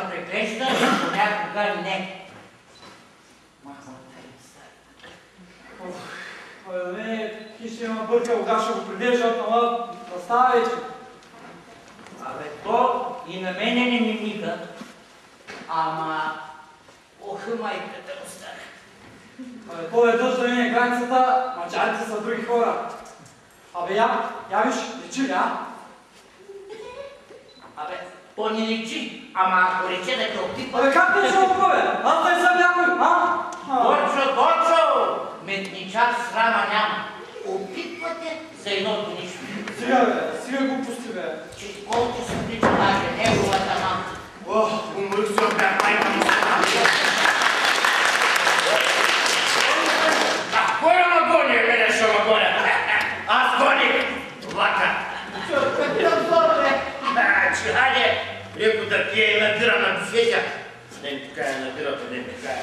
ме прекреща, понякога не. Ти ще има бърка, кога ще го придържат, ама да става вече. Абе, то и на мене не ми мига. Ама... Ох, майката остана. Абе, то веднъж да мине границата, мачарите са други хора. Абе, я виж, личи ли, а? Абе, то не личи, ама ако рече да те опитва... Абе, как те ще опитва, бе? Аз да съм някой, а? Дочо! Метничар срама няма. Опитвате за едното нищо. Сега глупости, бе. Че колко се прича даже неговата мамка. Ох, умръх се опят майка му стана. А кой ме гони? Мене ще ме гоня. Аз гоних влака. Че хайде, леко да пие и набира на буфетя. Не ми така набирата, не ми така.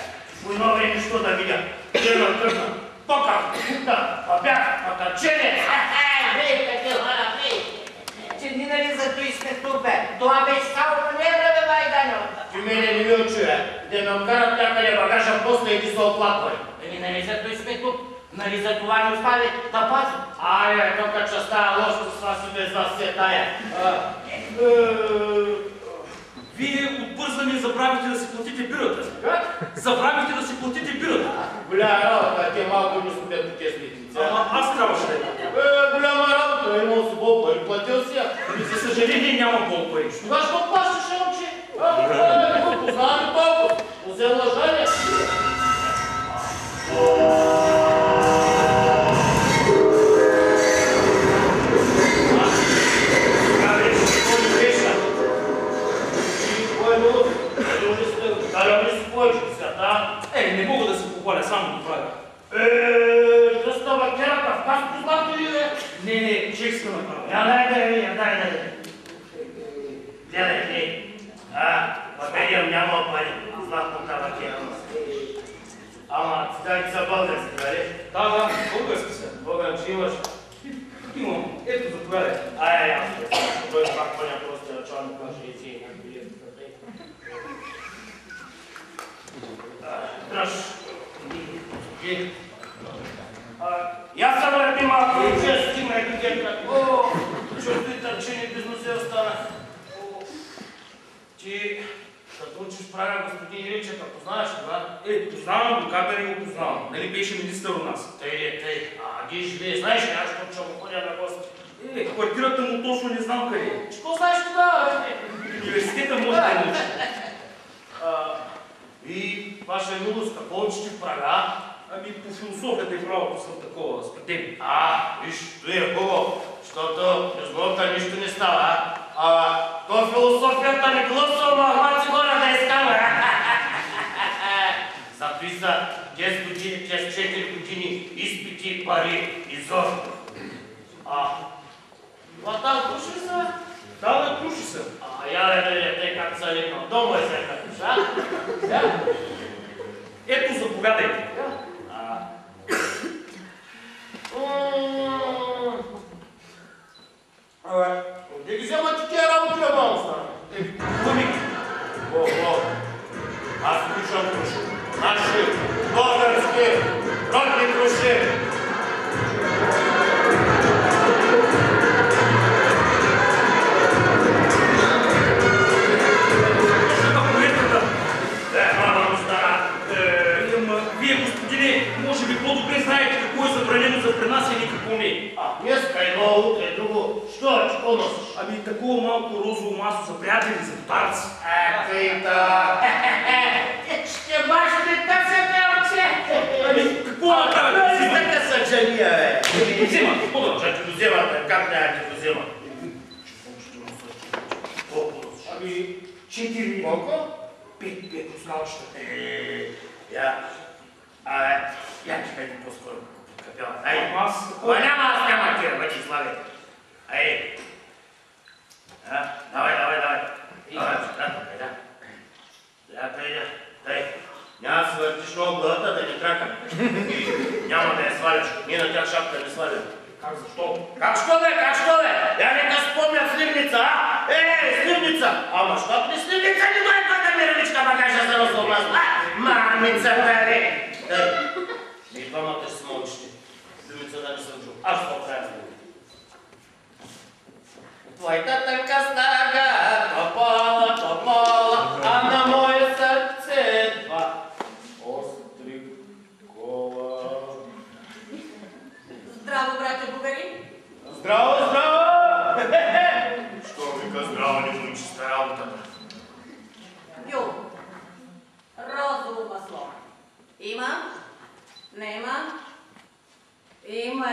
Войно време що да видя. Дена тръгна. Тока, кута, папяк, патачене. Бей, къде хора, бей! Че ни нали за той сме тук, бе? Това беше само маневра, бе, Майданьо. Ти мене не ми очуя. Да ме откарат някъде багажа после и ти се оплаквай. Еми, нали за той сме тук? Нали за това ни остави да пазим? Айде, тук че става лошо с вас и без вас се тая. Вие отбързани забравихте да си платите бирата. Как? Забравихте да си платите бирата. Голяма работа, те малко не спят по тесните. Ама аз трябваше да я. Голяма работа, имал си бол пари, платил си я. За съжаление няма бол пари. Тогава що плащаш, момче? Не го познаваме толкова. Взем лъжане. Не мога да се похваля, само го правя. Да става керата в кас познато ли, бе? Не, чешка направя. Я дай. Гледай. Въведем няма пари. Златната вакера. Ама цигарите са български, нали? Да, български са. Българче имаш. Имам. Ето, заповядай. Ясно. Той пак поня просто на чорно каже и си някакви билети на тъй. Дръж. Я съм ради малко, че стигна и гетка. Чувствай търчени без носе остана. Ти, като учиш правя господин Иричев, познаваш ли, ба? Познавам го, как да не го познавам. Нали беше министър у нас? Тъй. Ги живее, знаеш ли, аз ще му ходя на гости. Квартирата му точно не знам къде е. Що знаеш тогава, бе? Университета може да е научи. И ваша милост, какво учите в Прага? Ами по философията и правото съм такова, спретен. Виж, той е хубаво, защото без наука нищо не става, то философията не гласува, махмаци хора да изкама. Затои са 10 години, 4 години, изпити, пари и зор. Това там круши ли са? Да, круши се. Я да видя, те как са лепнал. Дома е сега круша. Ето, заповядайте. Де ги вземате тия работи на малко стана? Пъмик. Аз обичам круши. Наши, български, родни круши. Вие, господине, може би по-добре знаете какво е забранено за пренасене и какво не. Днеска едно, утре е друго. Що носиш? Ами такова малко розово масло за приятели, за подаръци. Тъйта. Ще баш ли тъсете, момче? Ами какво направя? Така са джамия, бе. Взема, какво да? Ще ти го взема, как няма ти го взема? Колко носиш? Ами 4. Колко? 5 оскалчета. Я ти хайде по-скоро капела. Ай, Аз няма тия, бъди слави. Ай. Давай. Дай. Няма да се въртиш много главата, да не трака. Няма да я сваляш. Ние на тях шапка не сваляме. Как, защо? Как що бе? Я нека спомня сливница, Сливница! Ама щот ли сливница не дойде да Мамица, бе! И двамата ще смълчите. Думица да не съм чул. Аз ще оправя. Твоята тънка снага, то пола, а на мое сърце два остри кола. Здраво, брате Бугари! Здраво, здраво! Що вика здраво, не му чиста работата? Ю, розово масло. Има? Нема? Има!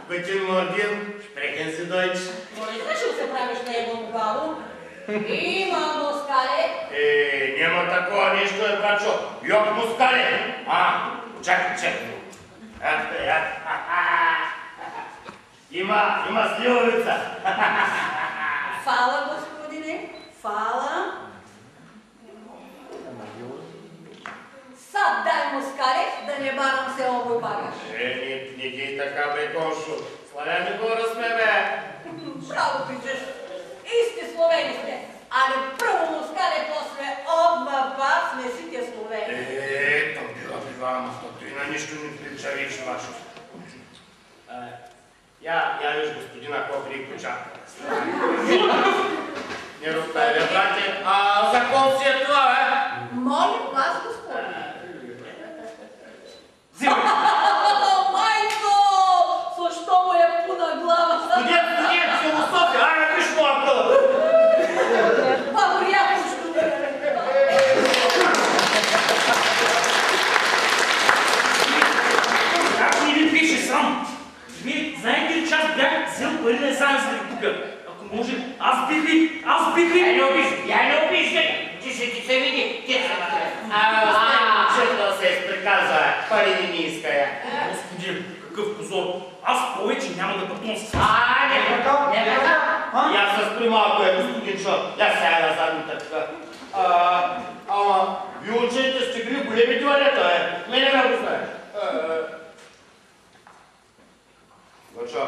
Guten Morgen, sprechen Sie Deutsch? Но не знаеш ли се правиш на его гало? Има москале! Няма такова нещо, братчо. Йок мускале. Чакай. Има сливовица. Фала, господине, фала. Сад дай москале, да не барам се овой багаж. Не ги така, бе, Коншо. Славяни хора сме, бе. Браво, пичеш. Исти словени сте. Але прво москале, после обма пас сме сите словени. То бива, ама то и на нищо не причавиш, вашо. Я виж господина Кохри почака. Не розправя, брате. Закон си е това, бе? Молим вас, господин. Взимай! Майко! Защо му е пуна глава? Студент, философия! Айде, виж моя къл! По-приятно ще Как не ви пише сам? Вие знаете ли, че аз бях взел пари на заедно за да ви купя? Ако може, аз бих ви... Я не обиждай! Ти се види! Чертал се изприказва, пари не иска я. Господин, какъв позор! Аз повече няма да пътувам с вас. Не така! Я с прималко е, господин Шо. Я сега на задната така. Ама, ви учените сте били големи туалета, бе. Мене ме го знаеш. Дочо,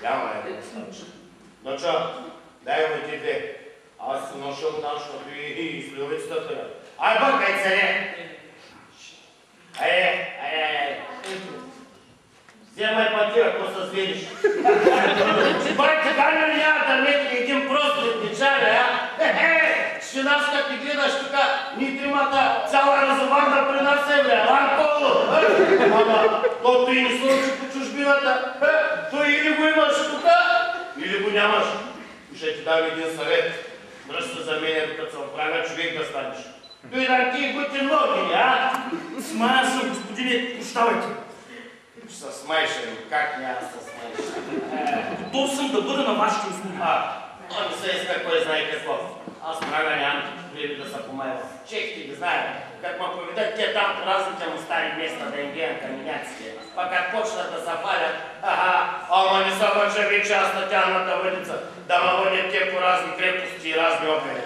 няма е да станеш. Дочо, дай му ти две. Аз си ношъл там, защото и сливицата тъга. Ай, бъркай се, не! Айде. Вземай пътя, ако се свидиш. Бай, така ли няма да мети един прост летничаря, ще нас като ти гледаш тук, ни тримата цяла разоварна при нас е, бе, Ланколо. Ама, то и не случи по чужбината. Той или го имаш тук, или го нямаш. Ще ти дам един съвет. Дръж се за мене, докато се оправя човек да станеш. Той да ти готин ноги, Смая съм, господине, прощавайте. Ще се смаеш, как няма да се смаеш? Готов съм да бъда на вашите услуги. Он не се иска кой знае какво. Аз прага нямам време да се помайва. Чехте ги знаят. Как ме поведат те там по разните му стари места да им гледам каменяците. Пак как почнат да се фалят, ама не са мъча вече аз на тяхната въдица, да ме водят те по разни крепости и разни опери.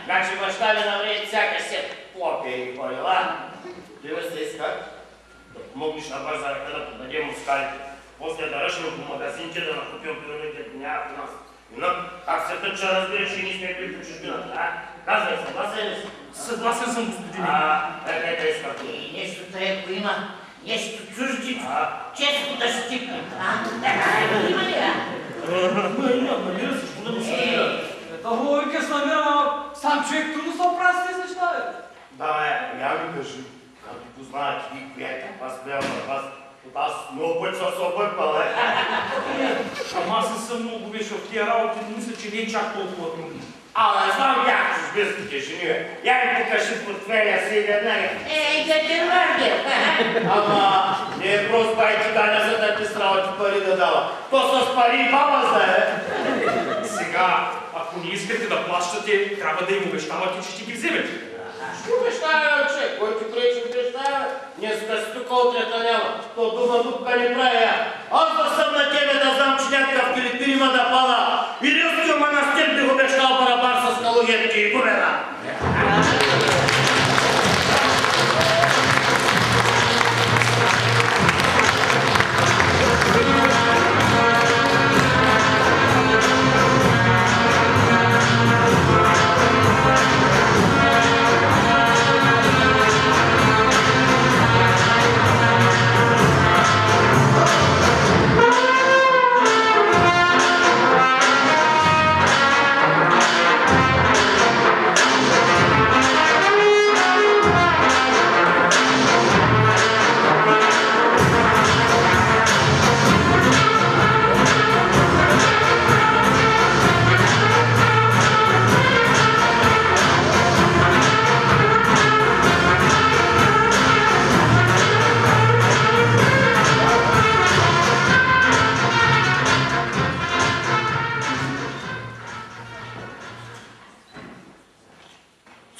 Значи баща ми навреди всяка се по-опери ходила. Дива се иска да помогнеш на базарка да подадем мускалите. После да ръшим по магазините да накупим пирамидите, няма при нас. Но, как се тъча, разбираш, и ние сме били по чужбината, Казвай, съгласен ли си? Съгласен съм, господине. Къде да искам? Нещо треко има, нещо чужди, често да щипне. Има ли, Има, намира се, що да ми се намира. Хубаво се намира, но сам човек трудно се оправя с тези неща, бе. Да, я ми кажи, как ти познавате ви, коя е вас, коя на вас, аз много път съм се обърквал, Ама аз не съм много виж в тия работи, но мисля, че не е чак толкова трудно. Не знам как чужбинските жени, бе. Я ми покажи портфеля си веднага. дядя Варгер. Ама, не е просто байки Таня, за да ти страва ти пари да дава. То с пари и баба знае. Сега, ако не искате да плащате, трябва да им обещавате, че ще ги вземете. Що обещава, че? Кой ти пречи обещава? Днеска си тук утрета няма. То дума дупка не прави. Аз да съм на тебе да знам, че някакъв Филипин има да пада. Или от манастир бих обещал барабар с калугетки и гумена.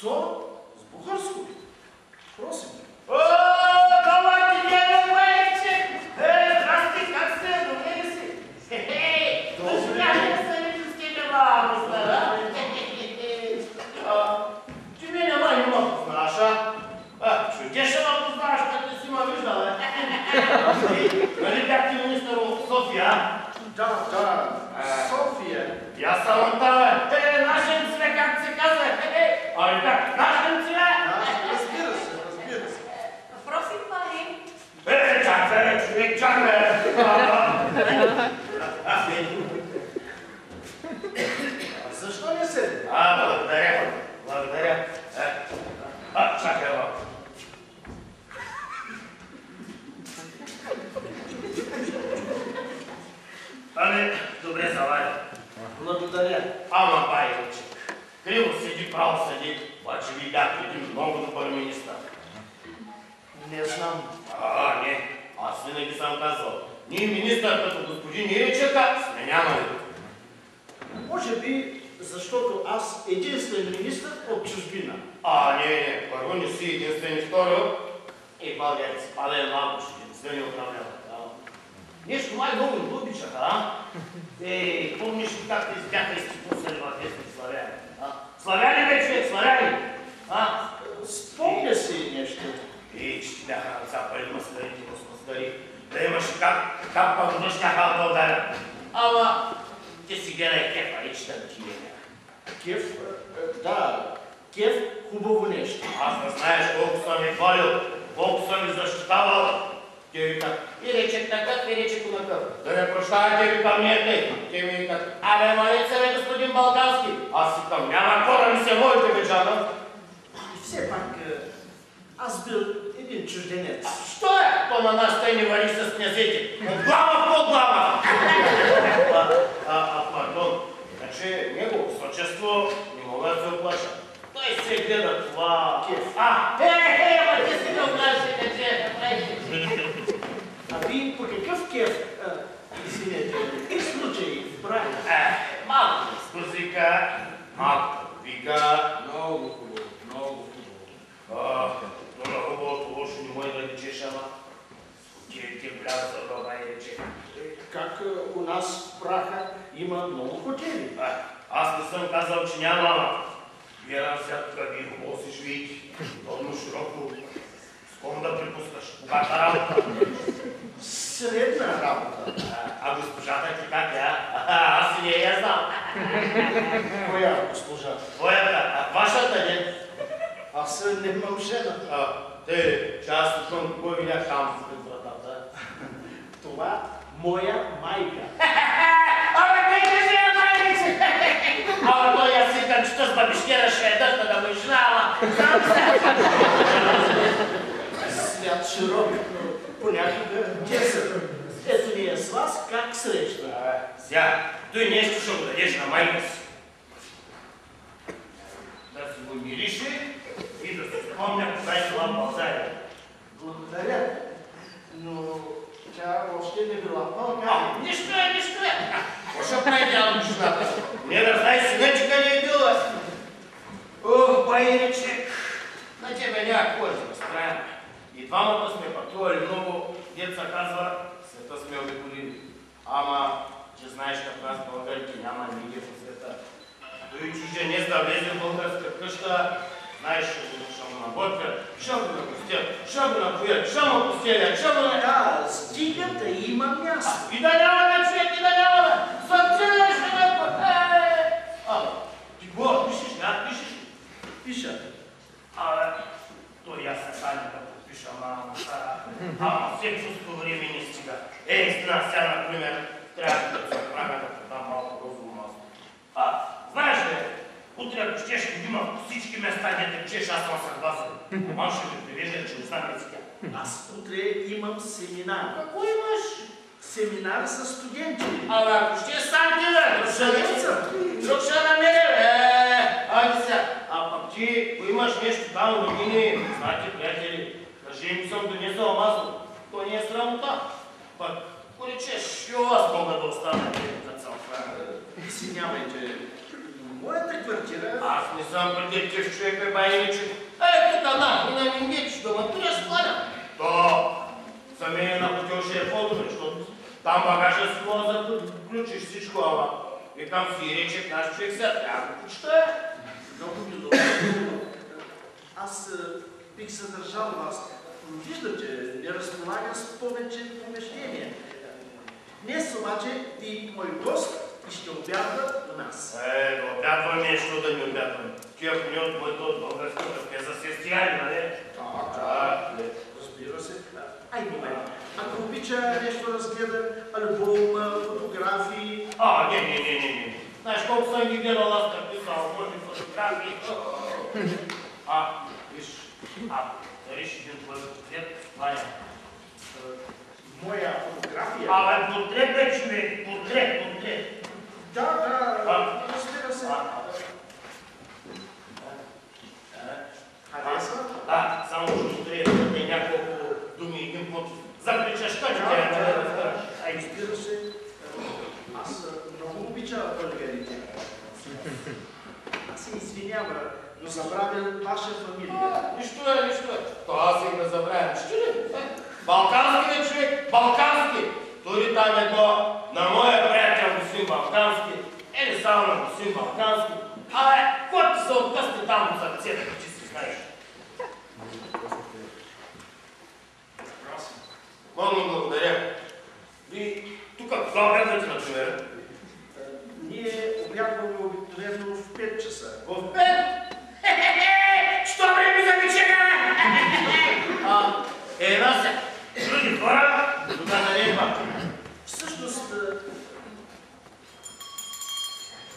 То с българско. Просим. О, давайте, дядя Майче! Здрасти, как сте? Добре ли си? Доживяхме се ли с тебе малко, стара? Ти мене май не ме познаваш, а? Чудеше ме познаваш, като не си ме виждал, Нали бяхте министър в София, Да, София. И аз съм от това, нашен цве, както се казва, Али как, нашен цве? Разбира се. Просим, пари. Чакай, човек, чакай! Защо не седи? Благодаря. Чакай, малко. Добре заваря. Благодаря. Ама, байче, криво седи, право седи, обаче ви бях един много добър министър. Не знам. Не, аз винаги съм казвал, ние министър като господин Иричека сме нямали. Може би, защото аз единствен министър от чужбина. Не, първо не си единствен и второ. България си пада малко, ще не се ни управлява. Нещо много не обичаха, помниш ли как те избяха и сте пуснали във вестник славяни? Славяни бе, човек, славяни! Спомня си нещо. Че ти бяха запали маскарите, маскари. Да имаш как пък въщяха в България. Ама, ти си гледай кефа, речета да ти не бяха. Кеф? Да, кеф хубаво нещо. Аз не знаеш колко съм ви хвалил, колко съм ви защитавал. Те викат, и речек такъв, и речек онакъв. Да не прощавате ви към ниете. Те ми викат, малица бе, господин Балкански. Аз си към, няма какво да ми се водите, бечана. Все пак, аз бил един чужденец. Що е? То на нас тъй не вали с князете. От глава в подглава. Пардон. Значи, негово височество не мога да се оплаша. Той се гледа това... Кеф. Ама ти си не оплаши, каче. А ви по какъв кеф, извинете, и случай брали? Малко скузика, малко вика. Много хубаво, много хубаво. Това хубавото лошо не може да речеш, ама ти вляза за това и рече. Как у нас в Праха има много хотели. Аз не съм казал, че няма, ама гледам сега тук вие хубаво си живеете. Долно широко. Ском да припускаш. Богата работа. Средна работа. Госпожата ти как е, Аз си не я знам. Коя госпожа? Твоята, вашата не. Аз нямам жена. Че аз слушам кой видях там пред вратата. Това моя майка. Кой кажи я майнице? Той аз викам, че с бабишкера ще е дъжда да му изнава. Свят широк, но понякога тесен. Ето ние с вас как среща. Сега, той нещо ще го дадеш на майка си. Да си го мирише и да се спомня кога е била в България. Благодаря, но тя още не била в България. Нищо е. Какво ще прави дядо жената? Не да знае сина, че къде е била. Байречек, на тебе няма какво да се разправяме. И двамата сме пътували много, деца казва, света сме обиколили. Ама, че знаеш, като нас българите няма нигде по света. Той чужденец да влезе в българска къща, знаеш, ще му наготвят, ще му напустят, ще му напоят, ще му постелят, ще му... Да, стига да има място. И да няма човек, и да няма санкционираш човек. Ти го пишеш, не пишеш? Пиша. Той аз се сани да подпиша, ама все чувство време не стига. Истина сега, например, трябва да се направя да подам малко розово масло. Знаеш ли, утре ако щеш да има всички места, дете чеш, аз съм съгласен. Ман ще ме привежда, че не знам езика. Аз утре имам семинар. Какво имаш? Семинар за студенти. Ако ще сам ти да, друг ще намеря. Айде сега, пък ти, ако имаш нещо там, родини, знаете, приятели, кажи им съм донесъл масло. То не е срамота. Пък, поречеш, и у вас мога да остана, като съм храна. Извинявайте, моята квартира... Аз не съм предиктив човек, бе, байниче. Тук на ми вече дома, ти разпланя. То за мен на хотел ще е по-добре, защото там багажа си мога да включиш всичко, ама викам си речек наш човек сега, трябва да почита. Много ми добре. Аз бих задържал вас. Виждате, не разполагам с повече помещения. Днес обаче ти мой гост и ще обядва до нас. Да обядваме, що да ни обядваме. Тия кони от моето от българската пеза се стияли, нали? Так, разбира се. Ай, момент. Ако обича нещо разгледа, албум, фотографии... Не. Знаеш колко съм ги гледал аз да писал, моите фотографии. Виж, дариш един твой портрет, Ваня. Моя фотография? Портрет бе, човек, портрет. Да, разбира се. Хареса? Да, само ще трябва да е няколко думи един път. Заключаш, как ще я разбираш? Разбира се. Аз много обичам българите. Аз се извинявам, но забравям ваша фамилия. Нищо е. То аз и да забравям. Ще ли? Балкански бе, човек, балкански. Дори там едно на моя приятел господин Балкански, или само на господин Балкански. Кой ти се откъсне там от сърцето, че си знаеш? Много благодаря. Ви тук кога обядвате на човека? Ние обядваме обикновено в 5 часа. В 5? Що време за вечеря? Една се. Други хора, тук наредба. Всъщност,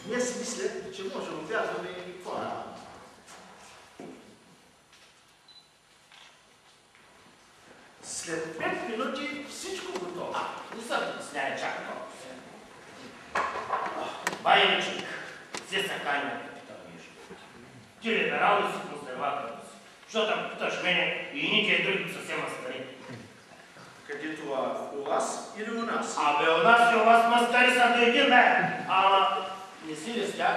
ние си мисля, че може да обядваме и по-рано. След 5 минути всичко готово. Не съм сняя чак толкова. Байничек, все са кайна капитал Мишо. Ти либерал ли си, консерватор ли си? Що там питаш мене и никъде други съвсем стари? Къде това? У вас или у нас? У нас и у вас маскари са до един, бе! Ама не си ли с тях?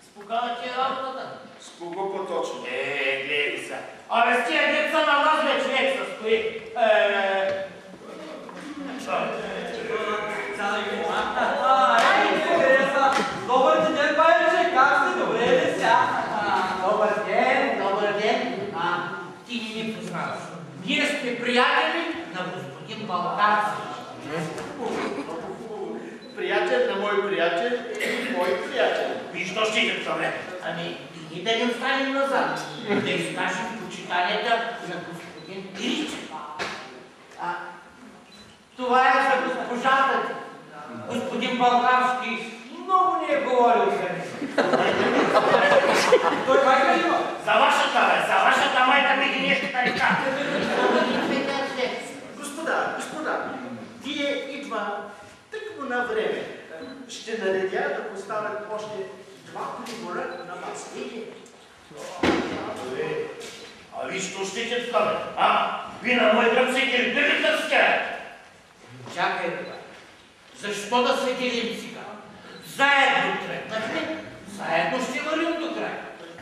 Спокана ти е работата. С кого по-точно? Гледай сега. С тия деца на вас, бе, човек, с кои? Добър ден, байче, как сте? Добре ли сега? Добър ден. Ти не ни познаваш. Ние сме приятели на господин Балкански. Приятел на мой приятел и мой приятел. Виж, що ще идет това време? И да не останем назад. Да изкажем почитанията на господин Иричев. Това е за госпожата ти. Господин Балкански много ни е говорил за него. Той майка ли има? За вашата майка ми ги нещата река. Господа, вие идва тъкмо на време. Ще наредя да поставят още 2 прибора на вас. Виж, що ще ти това, бе? Ви на мой гръб се кирпили търска. Чакай, бе. Защо да се делим сега? Заедно тръгнахме, заедно ще вървим до края.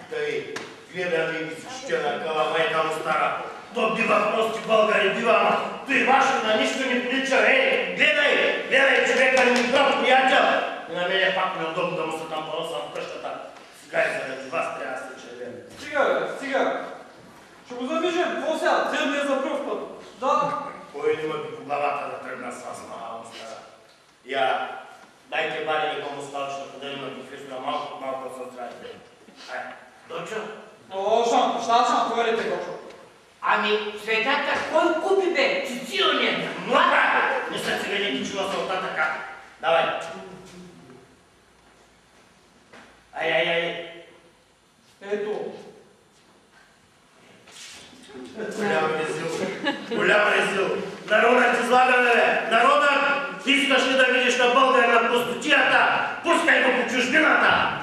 Тъй, гледа ми всичкена кала майка му стара. То бива прости българи, бива, ама той вашето на нищо не прилича. Гледай, човека ми прав приятел. И на мен е пак неудобно да му се там поросвам в къщата. Сега и заради вас трябва да се червем. Стига. Ще го замижем. Какво сега? Взем не за пръв път. Да. Кой не ме би по главата да тръгна с вас, мала стара? Дайте баре ли кому сталче да поделим на професора малко да се отстраните. Дочо? Шан, говорите, Гошо. Светата, кой купи, бе? Цицилнията. Млада! Не са циганите чува сълта така. Давай. Ай. Ето. Голям резил. Народът излагаме, бе. Народът, искаш ли да видиш на българи на простотията? Пускай го по чужбината.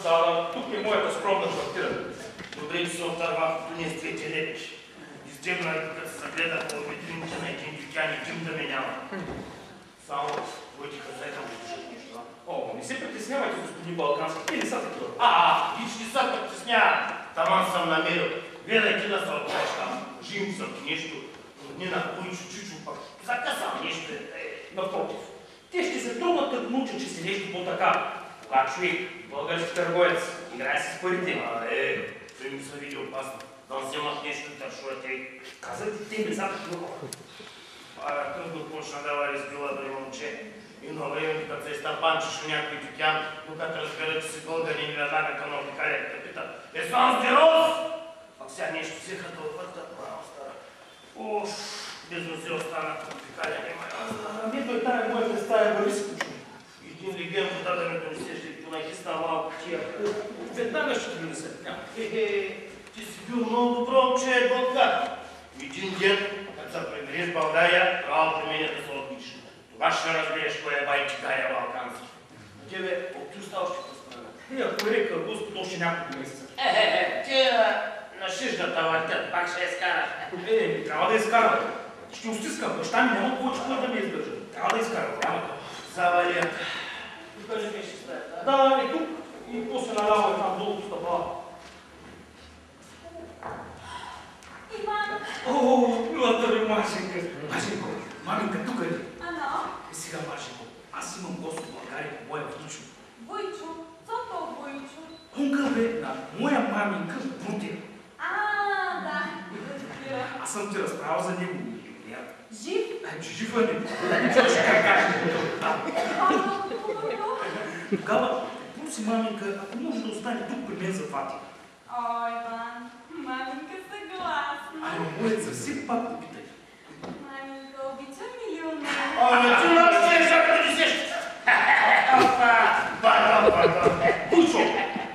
Сада, тук е моята скромна квартира. Добре, че се отървах, като ние с двете репиш. Изджебна и като се загледах по витрините на един дюкян и дим да ме няма. Само твоите хазайка му слушат нещо. О, не се притеснявайте, господин Балкански, те не са такива. Виж не се притеснява. Таман съм намерил. Гледай ти да се отправиш там. Жим съм ти нещо. Роднина, Бойчо, Чичо, пък закъсам нещо. Напротив, те ще се труднат да научат, че си нещо по-така. Кога човек, български търговец, играе си с парите. Той ми се види опасно. Да вземат нещо и тършувате. Казвайте, те не са такива хора. Трудно почна да вари с била да момче. И на времето, като се изтъпанчиш в някой дюкян, докато разбера, че си българин, веднага към обикаля те пита: „Сан здоров!“ Пак сега нещо взеха да опърта. Уф, без носи останах към обикаля, няма. Ами той тая моя представя върви се почва. Един легенд вода да ме донесеш и понахисна малко тия. Веднага ще ги донесе. Ти си бил много добро момче, Бълка. Един ден, като се прибереш в България, трябва при мене да се отличиш. Това ще разбереш кой е байчигаря Балкански. На тебе, от ти остава ще посправя. Ако река Господ още няколко месеца. Ти на шиждата въртят, пак ще изкараш. Трябва да изкарам. Ще устискам, баща ми няма повече кой да ми издържа. Трябва да изкарам, няма да. Завалят. Тук ли ми ще стоят? Да, и тук. И после наляво е там долу стъпала. Иван! О, милата ми Машенка. Машенко, маменка тук е ли? Ано? Сега, Машенко, аз имам гост от България по моя Войчо. Войчо? Зато Войчо? Ункъл бе на моя маменка Брутия. Да. Аз съм ти разправил за него. Жив? Жив е ли? Това ще кажа. Тогава, проси маменка, ако може да остане тук при мен за 2 дни. О, Иван, маменка съгласна. Моля, за всеки пак да питай. Маменка обича милионер. Ти наш ще да ти сеш. Войчо,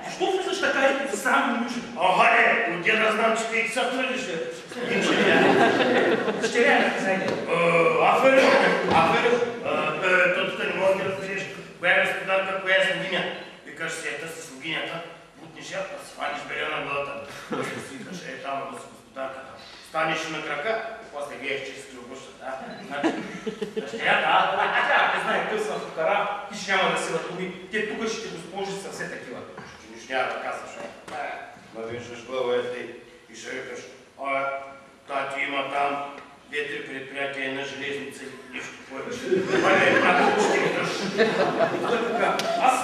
защо влизаш така и за срам ми учи? Охале, отде да знам, че ти са тръгнеш. Дъщеря е наказание. Аферил. Тук не може да разбереш коя е господарка, коя е слугиня. Викаш си ета си слугинята, бутнеш я, да си хваниш беля на главата. Да се свикаш, там да си господарката. Станеш на крака, после гееш, че си обръщат. Значи, дъщерята, Тя, не знае къв съм фукара, ти ще няма да се въртови. Те тук ще те госпожи са все такива. че нищо няма да казваш. Ма виждаш главата и ще викаш: тати има там 2-3 предприятия на железница и нищо повече. Ще ми дъж. Така, аз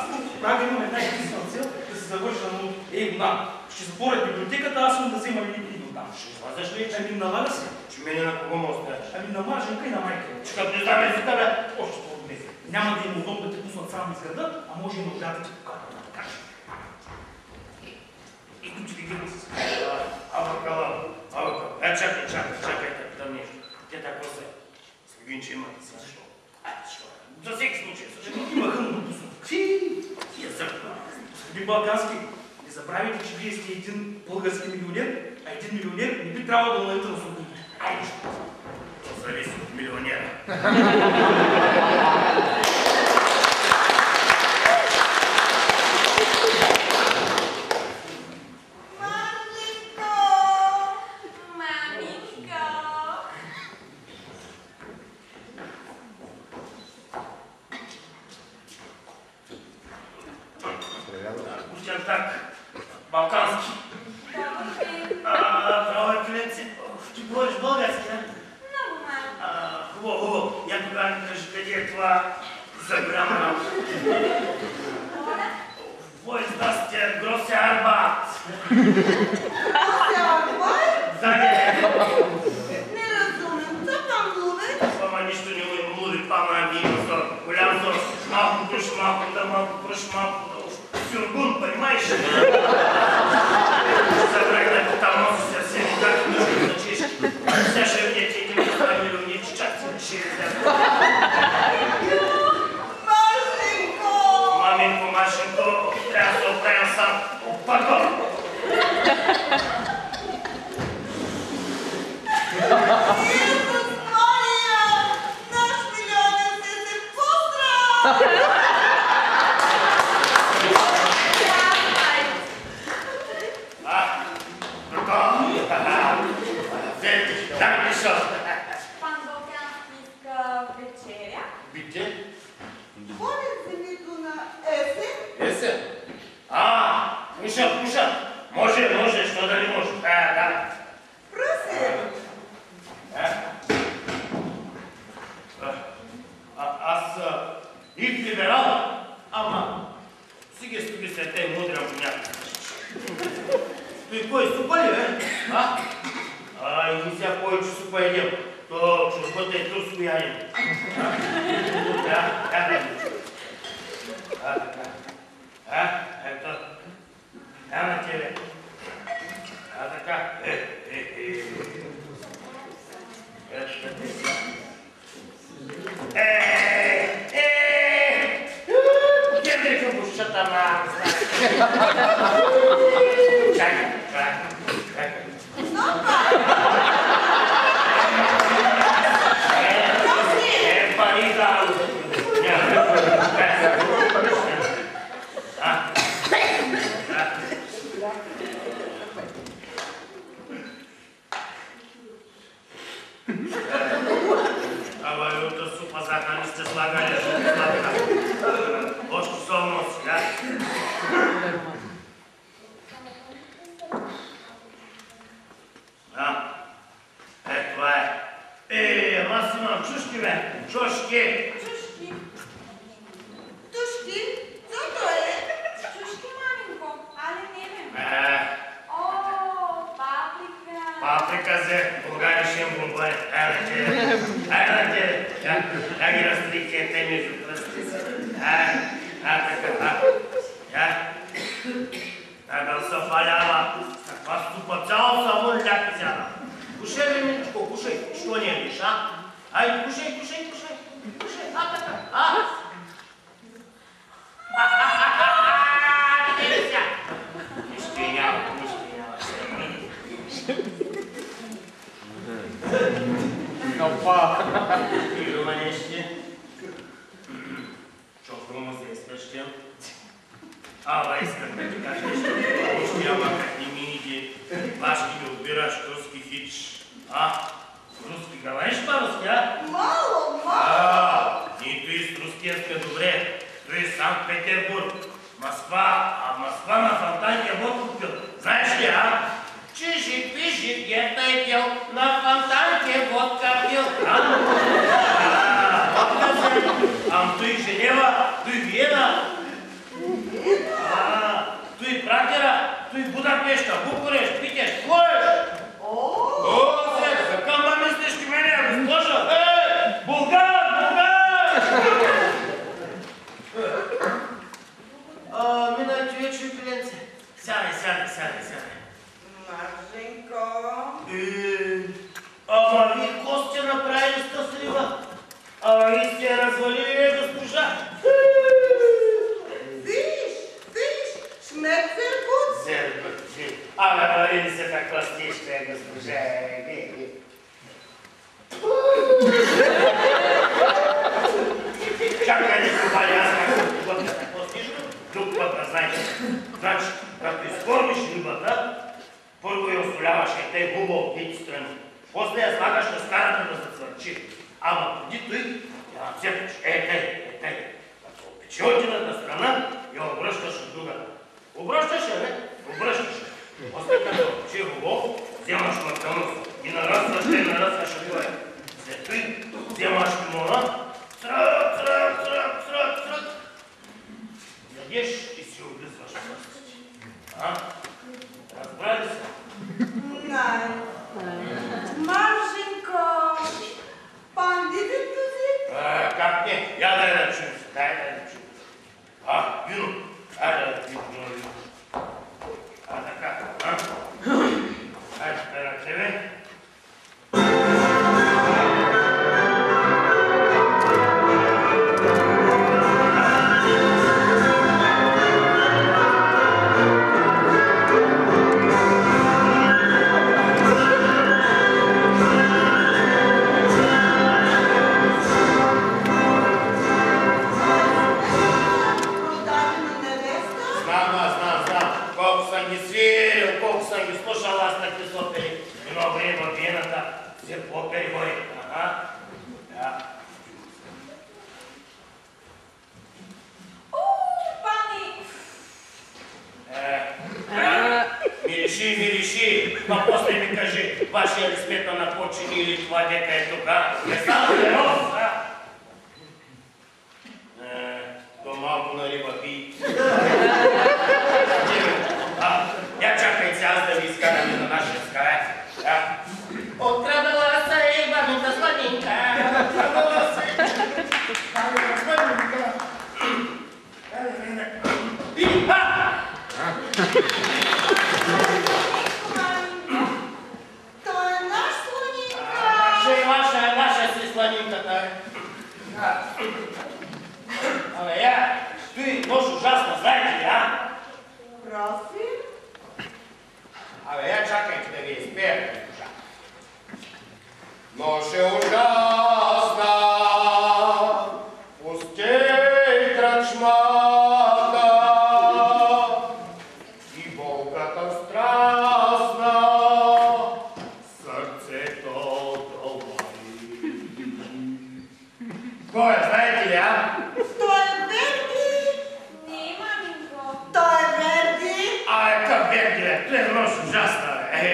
правя имам една единствена цел да се завърша на науката. Една, ще затворя библиотеката, аз съм да взема едни книги оттам. Ще извазаш ли? Ами налага се. Че мене на кого ме оставяш? Ами на Марженка и на майка. Че като не знам езика, бе. Още по-добре. Няма да им удобно да те пуснат сам из града, а може и на ограда ти покажат. Така че. Ето ти ги с Абакала. Чакай, там нещо. Те така се. Слугинче имат и защо? Защо? За всеки случай. имаха му допуснат. Ти е зърква. Господин Балкански, не забравяйте, че вие сте един български милионер, а един милионер не би трябвало да налита на свободите. То зависи от милионера. Так, Балкански. Право е клиенци. Ти говориш български, а? Много малко. Хубаво. Я тогава ми кажи къде е това за голяма работа. Wo ist das der große Arbat? Große Arbat? Заге. Не разумем, co pan mówi? Ама нищо не муди, пама ми има зор. Голям зор. Малко пръш, малко да, малко пръш, малко да. Сюргун, понимаешь? Забрали на там носу совсем никак не нужно на чешки. Вся шевня тебе не ставили мне чичак через это. Машенько! Маменько, Машенько, трябва да се оправям сам. Пардон! Jezus Maria! Nasz milioner się posrał! Куша. Може, що да не може. Да. Просим. Аз и либерал, ама сега стои се те мудрям някакъв. Той кой, супа ли, бе? И не сега повече супа едем. То чурбата е турско ядем. Да. Ето. На тебе. Така. Генри към бушата на... Чакай. Пари да... Ама и от супа захар не сте слагали, още солно сега. Това е. Аз имам чушки, бе. Чушки. Тушки? Зато е? Чушки, маменко, але не. Паприка зе, България ще им бомбане. Айде, я ги разтрихте те между пръстите си. Да се фалява. Каква ступа цяло само ляки сяда. Кушай, бе, Минчко, кушай. Що не ядиш, Айде, кушай. Така. Нищо няма. Ирма нещи. Чофро му се изпрещил. Ала искам да ти кажа нещо. Още няма как не ми иди. Башки ми отбираш руски хич. Руски говориш по-руски, Мало. Нито и с руския сме добре. Той е Санкт-Петербург. Москва, в Москва на фонтанке вод купил. Знаеш ли, Чижик-пижик, где-то и пел, на фонтанке водка пил. Той Женева, той Виена. Той Прагера, той Будапешта, Букурещ, Питеш, Клоеш. Кака ма мислиш ти мене, госпожа? Булгар! Минайте вече, пиленце. Сядай. Марженко. Ама вие ко сте направили с тази риба? Ама вие сте развалили, госпожа. Виж, шмек зергут. Ама види се как пластичка, госпожа. Чакай, не провали, аз как да пластичка, друг път да знаете. Значи, като изкормиш рибата, първо я осоляваш тъй хубаво от тези страни. После я слагаш на скарата да зацвърчи. Ама преди той я нацепваш. Тъй. Като опече от едната страна, я обръщаш от другата. Обръщаш. После като опече хубаво, вземаш мъртънос и наръсваш това. След той вземаш лимона, срък. Ядеш и си облизваш пръстите. Разбрали се? Марженко. Пандитето си? Как не? Я дай да чуем. Вино. Айде да пием вино. Така. Айде, на тебе. Реши ми, реши, но после ми кажи, вашия ли смета на почини или това дека е тука? Не само Леров, а? То малко на риба пи. Я чакайте аз да ви изкараме на нашия скарай. Открадала се Иваница Сланинка. Открадала се Иваница Сланинка. Той е наш Сланинка. Че и ваша си Сланинката. Абе, я, стои нож ужасна, знаете ли, а? Проси? Абе, я чакайте да ви изпея, госпожа. Нож е ужасна, пустей кръчмата и болката страстна, сърцето долари. Кой е, знаете ли, а? Той е Верди. Не, маменко. Той е Верди. Какъв Верди, бе? Той е нож ужасна, бе.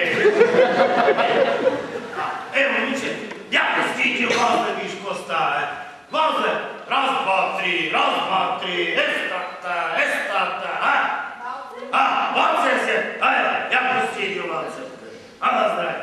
Момиче, дядо стиги, Валзе, виж какво става, бе. Валзе, раз, два, три, естата, а? Валзе се, айде, дядо стиги, Валзе. Ама здраве.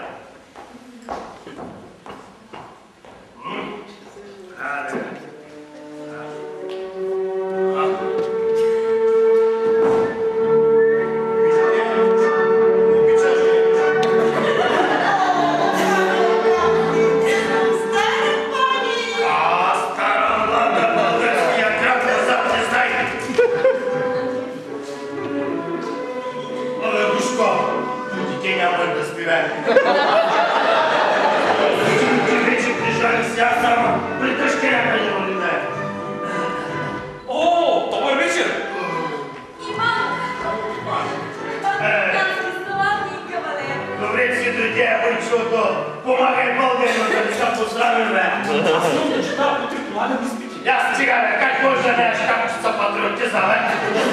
Помагай българину да не са посрамил, бе. Аз съм да чета по 3 колани изпити. Я стига, бе, как може да нямаш капчица патриотизъм, бе?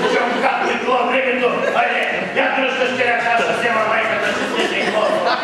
Защото както е било времето, айде, я дръжда ще я кажа, взема майката, че се не хвърва.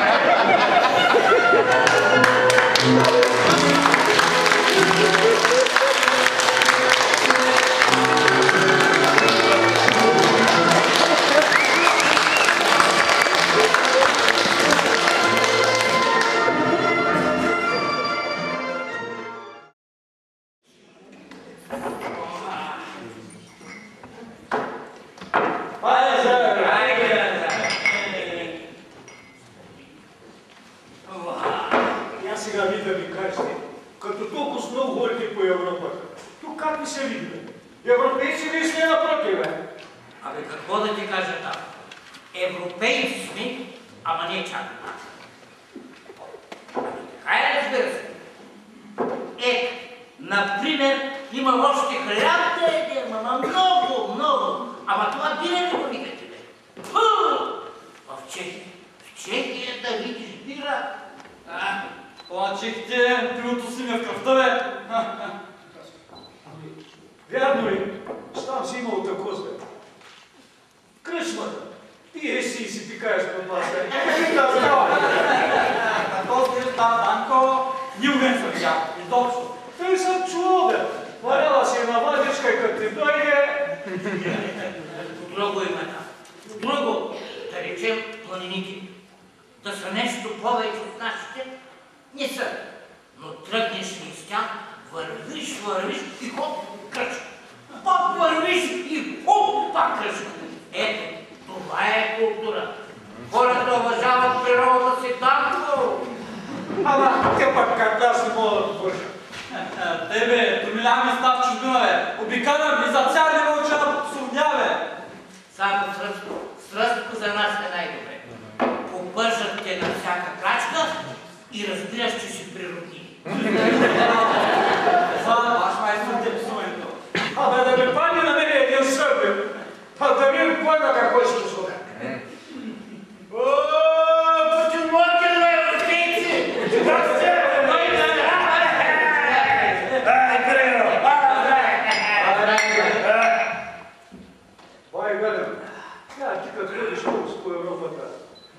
дошъл с по Европата.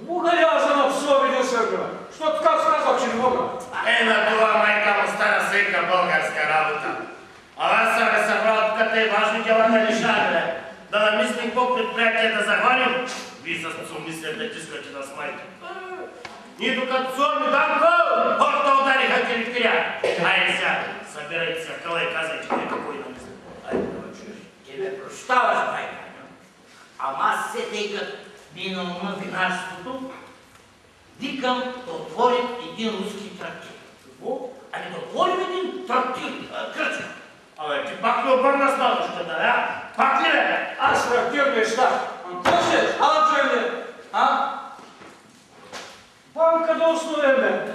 Мога ли аз да напсува един съргър? Що така сказал, че не мога? На това майка му стара свека българска работа. А аз съм се събрал тук те важни дела да решаваме. Да намислим какво предприятие да захванем. Вие с псом мислят да тискате да смайте. Ние докато суами Данко, хората удариха келикиря. Айде сега, събирайте се къла и казвайте какво и да мислим. Айде да ме чуеш. Ти ме прощаваш, майка. Ама аз се тъй като ми на ума винарството, викам да отворим един руски трактир. Какво? Ами да отворим един трактир, кръчка. Абе, ти пак ме обърна с матушката, да? Пак ли бе? Аз трактир неща. Антоше, ала чуем ли? А? Банка да основем, бе.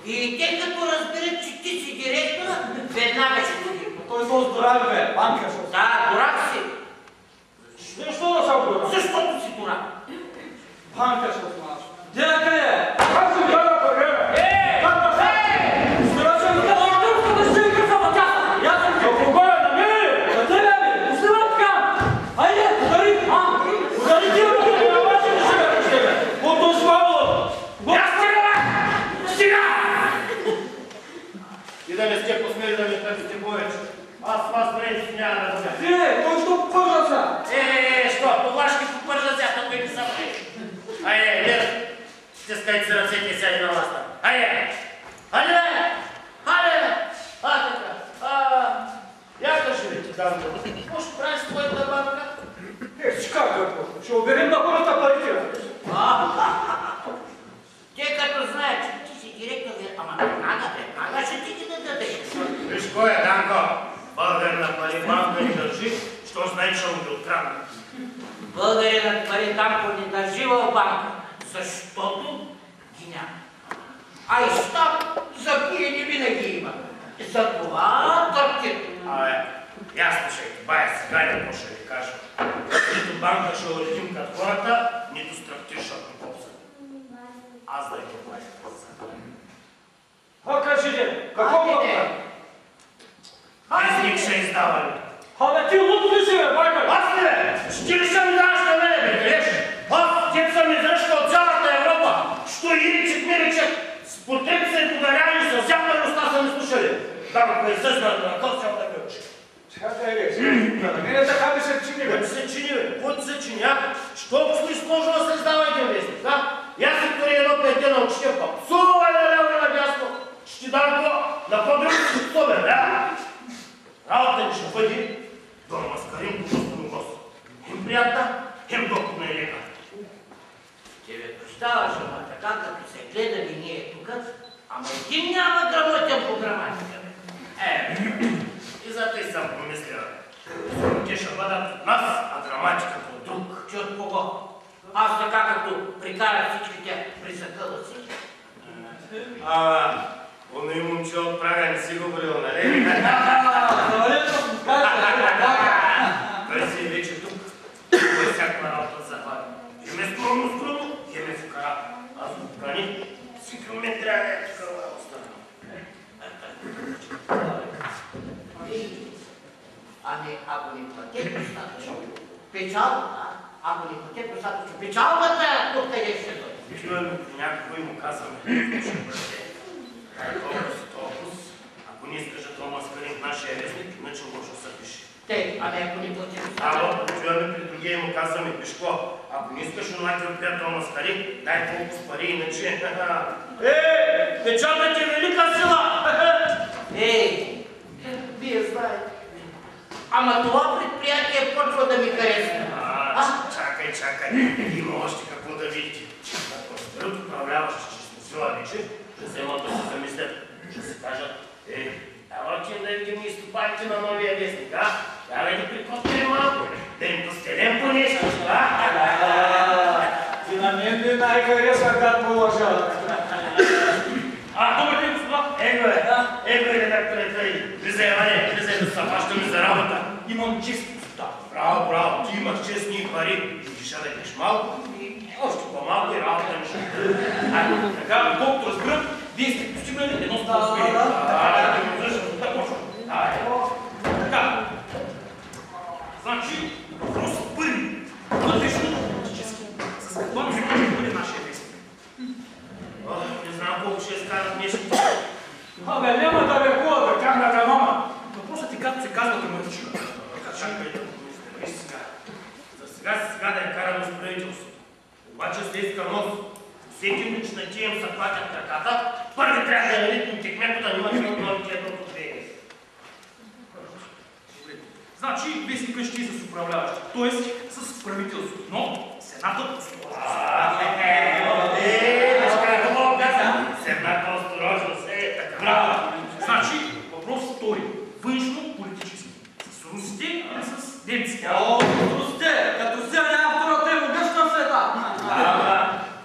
И те като разберат, че ти си директор, веднага ще ти. Той се оздорави, бе. Банка се. Да, дурак си. Защо да съм дурак? Защото си дурак. Банка ще смаш. Дена къде е? Как се гледа по време? Стара се да отдърка да се игра за тях. Я съм те. Кого е? На мене? На тебе ли? Оставя така. Айде, удари. Удари ти, бе. Не обаче да ще бе с тебе. Ото слабо. Я стига, бе! Стига! И да не сте посмели да ми търсите повече. Аз вас преди няма да бъде. Той ще попържа сега. Що? Поглашки попържа сега, тук и са преди. Айде, Лера, стискайте се ръцете и сяди на властта. Айде! Хайде, бе! Хайде, бе! Така. Я кажи ли ти, Данко? Какво ще правиш с твоята банка? Ще как какво? Ще оберем на хората парите. Те като знаят, че ти си директор, ама веднага ще ти ги дадеш. Виж кой е, Данко? Българина пари банка ни държи, що знае, че му ги открадна. Българинът пари Данко не държи в банка, защото ги няма. А и щаб за пиене винаги има. Затова трактир. Абе, ясно ще бая сега какво ще ви кажа. Нито банка ще уредим като хората, нито с трактир ще попълза. Аз да ги бая. Кажи, какво правда? Вестник ще издавали. Абе ти луд ли си, бе, байка? Аз ли бе? Ще ли ще ми даваш на мене, бе, гледаш? Аз, дет съм издръжка от цялата Европа. Що иричек, миричек, с потребца и подаряни, с всяка уста са ми слушали. Там, кой съжда на косъл да ми учи. Чакай, бе, не така ми се чини, бе. Какво се чини, бе? Какво ти се чини, а? Що си изложил да се издава един вестник, да? Я си пари едно пете на очите, па псува наляво и надясно. Ще ти дам това, на по-друго си способен, да? Работа ни ще бъде да намаскарим Господу Господ. Хем приятна, хем доходна и лека. Ти ме прощаваш, ама така като се гледали ние тук, ама един няма грамотен по граматика. И за тъй съм помислил. Те ще бъдат от нас, а граматиката от друг. Че от кого? Аз така като прикарах всичките при закъла си. Оно и момче от Прага не си говорил, нали? Той си е вече тук. Той всякаква работа захвата. Хем е скромно, хем е фукара. Аз го покани. Всеки момент трябва да е такава остана. Ами, ако ни платят достатъчно печалбата, ако ни платят достатъчно печалбата, откъде ще дойде? Чуваме някакво и му казваме. Ще бъде. Ако не искаш да маскарим в нашия вестник, иначе може да се пише. Ами ако ни платят достатъчно. Ало, чуваме при другия и му казваме, виж какво, ако не искаш онакъв приятел маскари, дай колко с пари, иначе... Печатът е велика сила! Вие знаете. Ама това предприятие почва да ми харесва. Чакай, има още какво да видите. Ако спрят управляващи, че сме сила вече, ще вземат да се замислят, ще се кажат, давайте да видим и стопаните на новия вестник, а? Давай да прикоптим малко, да им постелем по нещо, И на мен ми най-харесва как положа. Добър ден, господа! Его е редакторът Таи. Влизай да се фащаме за работа. Имам чист. Браво, ти имаш честни пари. Ще да пиш малко и още по-малко и работа ми ще. Така, колкото разбирам, вие сте постигнали едно споразумение. Така. Значи, въпрос пари. вътрешно политически. С какво мисля да бъде нашия вестник? Не знам колко ще изкарат днешните. Абе, няма да лекува бе, тяхната мама. Въпросът е както се казва тематично. Чакай да помисля. Виж сега. За сега да я караме с правителството. Обаче се иска нос. Всеки мечтачи им се хватят краката, първи трябва да налитим текмето да нема човек новите едното две. Значи вестникът ще и с управляващи, т.е. с правителството, но Сенатът осторожно. Сенатът осторожно се така. Браво! Значи въпрос втори. Външно-политически. С русите или с немците? О, русите! Като се няма втората им обещна света!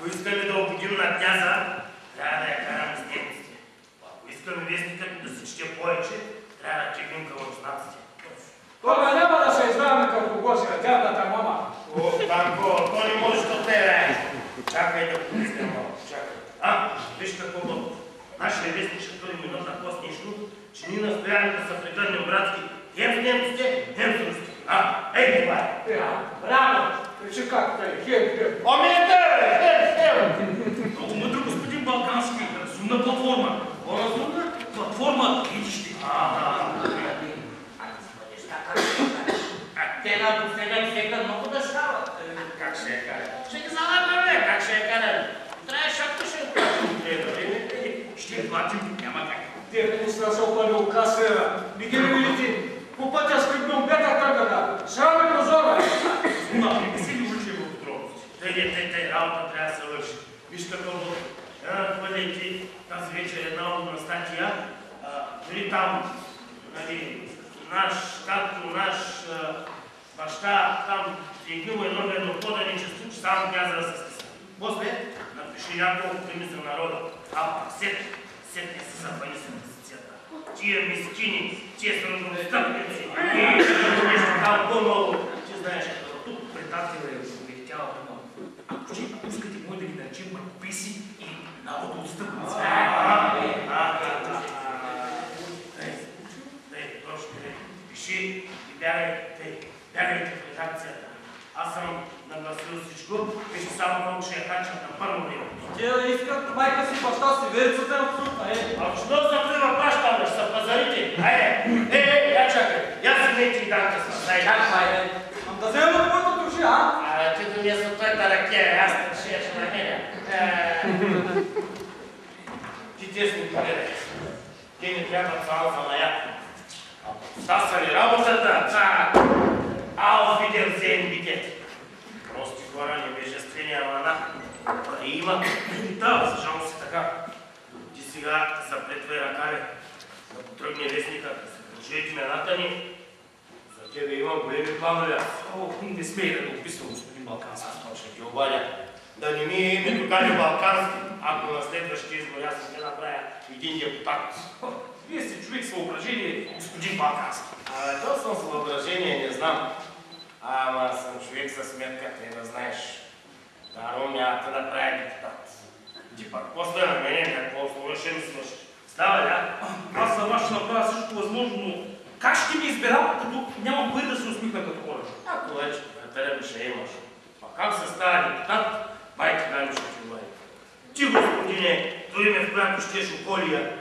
Ако искаме да обудим на княза, трябва да я караме с немците. Ако искаме вестникът да се чете повече, трябва да чекнем към руснаците. Кога няма да се издаваме към кого си, тяхната мама. О, Танко, то не може да те. Чакай да помисля малко, чакай. Виж какво бъде. Нашия вестник ще бъде минута по-снишно, че ние настояваме да се прегърнем братски хем с немците, хем с руските. Ей, това е. Браво! Вижте как тъй, хем. Хем. Много мъдро, господин Балкански. Разумна платформа. По-разумна? Платформа видище. Те напоследък всека много да стават. Как ще я кара? Ще ги залагаме, как ще я кара? Трябва шапка ще я платим. Ще я платим, няма как. Те министра са опали ока сфера. Не ги видите. По пътя скрипнем бета тъгата. Сраме прозора. Не се ли учи в подробности? Те, работа трябва да се върши. Виж какво бъдете тази вечер една удобна статия. Дори там, наш татко, наш баща, там е било едно ведноподаничество, че само княза да се стиса. После напиши няколко прими за народа, пак сетне се запали се на позицията. Тия мискини, тия средностъпници, нещо там по-много. Ти знаеш, тук предателя е увехтяла дума. Ако ще искате мой да ги наречем мъркописи и народоотстъпници. Пиши и бягайте в редакцията. Аз съм нагласил всичко, виж само колко ще я качат на първо време. Те да искат майка си, баща си, верицата е абсолютно. Що за плива баща, бе, ще се пазарите? Я чакай, я си дайте и данка с нас. Да вземем на твоята души, Ти донесла твоята ракея, аз не шиеш на нея. Ти тесно гледай. Те не трябва само за наяко. Стаса ли работата? Auf Wiedersehen, bitte. Прости хора, невежествени амана. Пари има. Да, за жалост е така. Ти сега заплетвай ръкави, да потръгне вестника, да се прочуят имената ни. За тебе имам големи планове. Не смей да го описвам, господин Балкански. Аз ще ги обадя. Да не ми е името Галю Балкански, ако на следващия избор аз ще направя един депутат. Вие сте човек с въображение, господин Балкански. То съм с въображение, не знам. Ама съм човек със сметка, те да знаеш. Даром няма да направя депутат. Ти пак после на мене какво слушаш ми свърши. Става ли, Аз за вас ще направя всичко възможно, но как ще ми избера, като нямам пари да се усмихна като хора? Ако вече приятеля ще имаш. А как се става депутат, майка Галю ще ти говори. Ти, господине, то име в която щеш околия,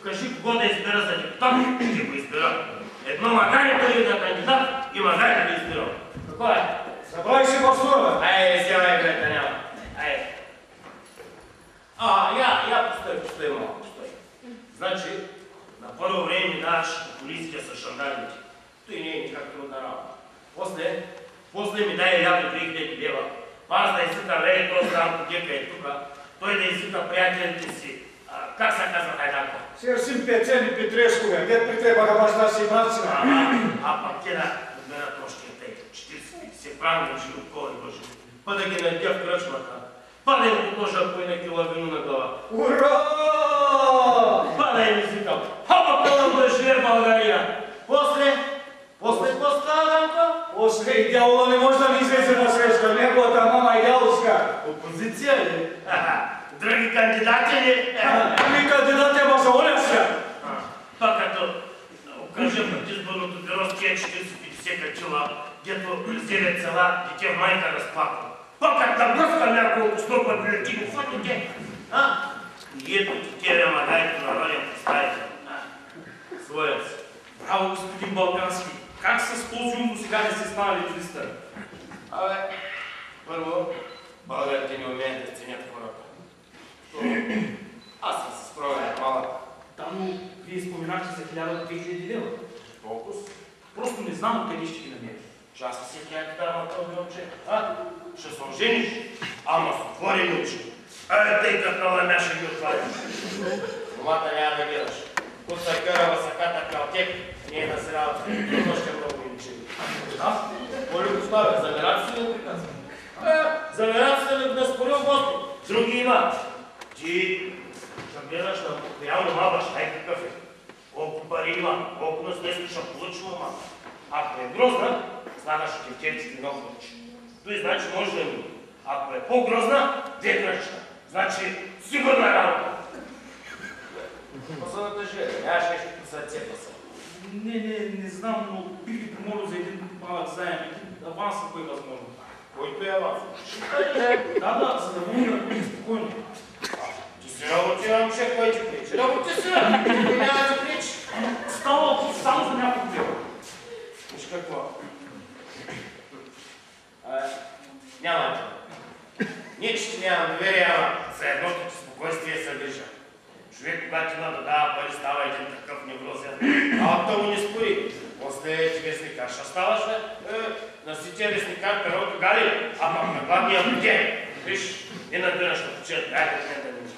кажи кого да избера за депутат, ще го избера. Едно Магари да е на кандидат и Магари да избира. Какво е? Събрай си басура. Сявай, гледа, няма. Я постой малко, постой. Значи, на първо време ми даваш полиция с шандарите. Той не е никак трудна работа. После ми дай лято 3000 лева. Аз да изсита лей, този там подека е тука. Той да изсита приятелите си. Как се казва Хайданко? Серсим Пецени Петрескове, дед при тебе баща си братцина. Пак те да отберат трошки тъй. 40-50 пранги животкова и божи. Па да ги найдя в кръчмата. Па да им подложа по една кила вино на глава. Ура! Па да им изситам. Хапа пълно да живее в България. После какво става, Данко? После и дявола не може да ни излезе на среща. Неговата мама е дяволска. Опозиция ли? Други кандидати ли? Ами кандидат е мазаолевска. Пак като окажем пред изборното бюро с тия 40-50 качила, дето разделят цела, дете в майка разплаква. Как да бръска няколко стопа бюлетини в фототе, и ето тебе магайто народен представител. Своя си. Браво, господин Балкански. Как с този ум до сега не сте станали министър? Абе, първо, българите не умеят да ценят хората. Аз съм се справил малък. Да, но вие споменахте за 1000-2000 лева. Толкова? Просто не знам откъде ще ги намеря. Част си тя ти дава този момче. Ще се ожениш, ама с отворени очи. Тъй като ламя ще ги отваряш. Момата няма да гледаш. Кот се къра саката калтек, не е насирава. Трудно ще много инчили. Коли го ставя? Замирацията ли приказва? Замирацията ли да спорил Господ? Други има. Ти ще гледаш на реално ма баща и какъв е. Колко пари има, колко наследство ще получи мама. Ако е грозна, слагаш кефтенците много очи. Той значи може да ми. Ако е по-грозна, ветръчна. Значи сигурна работа. Посъдната жена, нямаш нещо по сърце паса. Не знам, но бих ви помолил за един малък заем, аванс, ако е възможно. Който е аванс? Да, за да мога да бъде спокойно. Ти си работи, момче, кой ти причи? Работи си, ти няма да причи. Става само за няколко дела. Виж какво? Няма. Ние че ти нямам доверие, ама за едното ти спокойствие се грижа. Човек, когато има да дава пари, става един такъв неврозен. Работа му не спори. После ти вестникар ще ставаш, насития вестникар перото гали, а пак на гладния бутен. Виж, не набираш на почет, дай да не да нижа.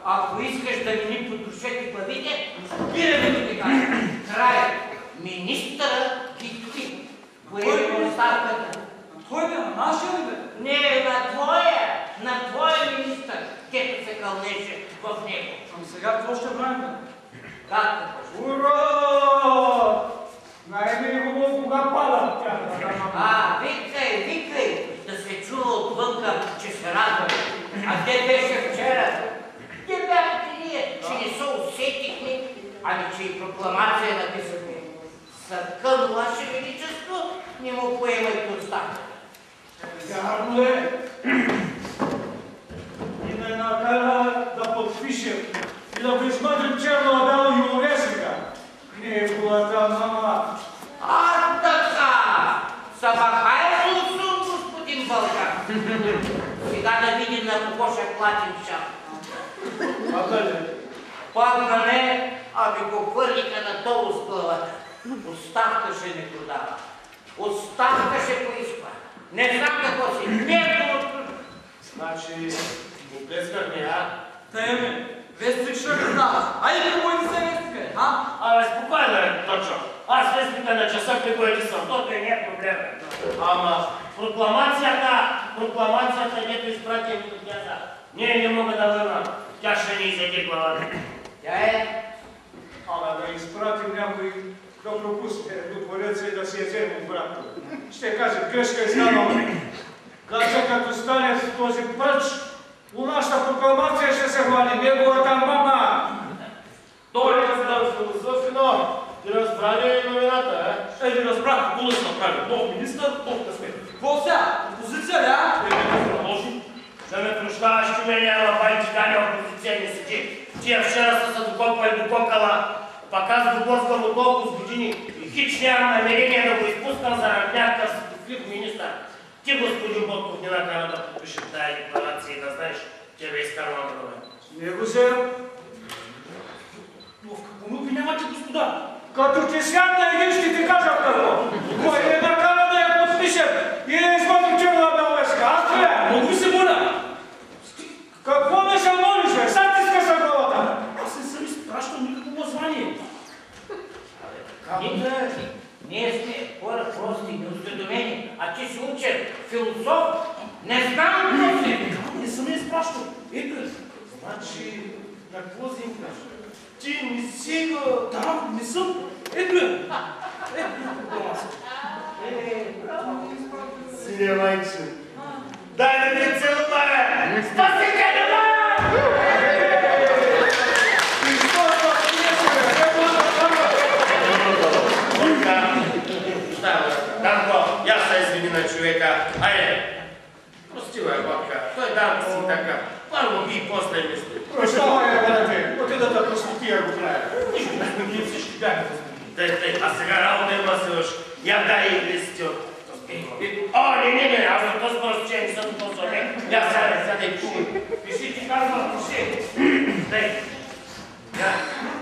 Ако искаш да не ни потрошете главите, спираме да ти кажа. Край. Министъра ги поеме оставката. Кой бе, на нашия ли бе? Не, на твоя министър, кето се кълнеше в него. Ами сега какво ще правим бе? Как? Ура! Най-ми е хубаво кога пада. Викай, да се чува отвънка, че се радва. А те беше вчера. Те бяхте ние, че не се усетихме, ами че и прокламация написахме. Съдкъм Ваше Величество, не му поемайте оставка. Вярно е. И не накара да подпишем и да го измъдрим черно-бяло и урезика. Неговата мама. Така! Събахай сум, господин Българ. Сега да видим на кого ще платим шап. А къде? Падна не, ами го хвърлиха надолу с главата. Оставка ще не продава. Оставка ще поиска. Не знам какво си. Значи, го плескахме, Теме, вестник ще продава. Айде какво и се вестника, Абе, спокойно е, точно. Аз вестника на часа пригоди съм, то не е проблем. Ама прокламацията нето изпратя ми от тя. Не мога да върна. Тя ще ни изяде главата. Тя е. Ама да изпратим някой да пропусне до двореца и да си я вземе обратно. Ще каже, грешка е станала. Даже като стане този пръч, у нашата прокламация ще се хвали неговата мама. Той е да философи, но ти разбрали ли новината, Не разбрах какво да се направи. Нов министър, нов късмет. Какво сега? Опозиция ли, Да ме прощаваш, че ме няма байки дали опозиция не седи. Тия вчера са се докопали дококала, пак аз го блъскам от толкова години и хич нямам намерение да го изпускам заради някакъв светлив министър. Ти, господин Ботков, не накара да подпишеш тая декларация и да знаеш, че бе изкарвал на мен. Не го взем. Но в какво ме обвинявате, господа? Като ти сядна един ще ти кажа какво. Кой не накара да я подпишем и не измъдим черна бележка. Аз ли? Много ви се моля! Какво не А ти си учен, философ, не знам какво си. Не съм я изпращал. Ето, значи, на какво си им кажа? Ти не си го... Да, не съм. Ето я. Ето дома си. Синя майче, дай да те целуна, бе! Спаси кадема! Данко, я се извини на човека. Айде, прости го, Ботка. Той Данко си така. Първо ги и после мисли. Прощавай, брате. Отида да просветия го правя. Ние всички бяхме възбудени. А сега работа има се уж. Я дай и листи от... О, не, аз за този просто не съм по-зоне. Я сядай, пиши. Пиши, ти казвам, пиши. Дай.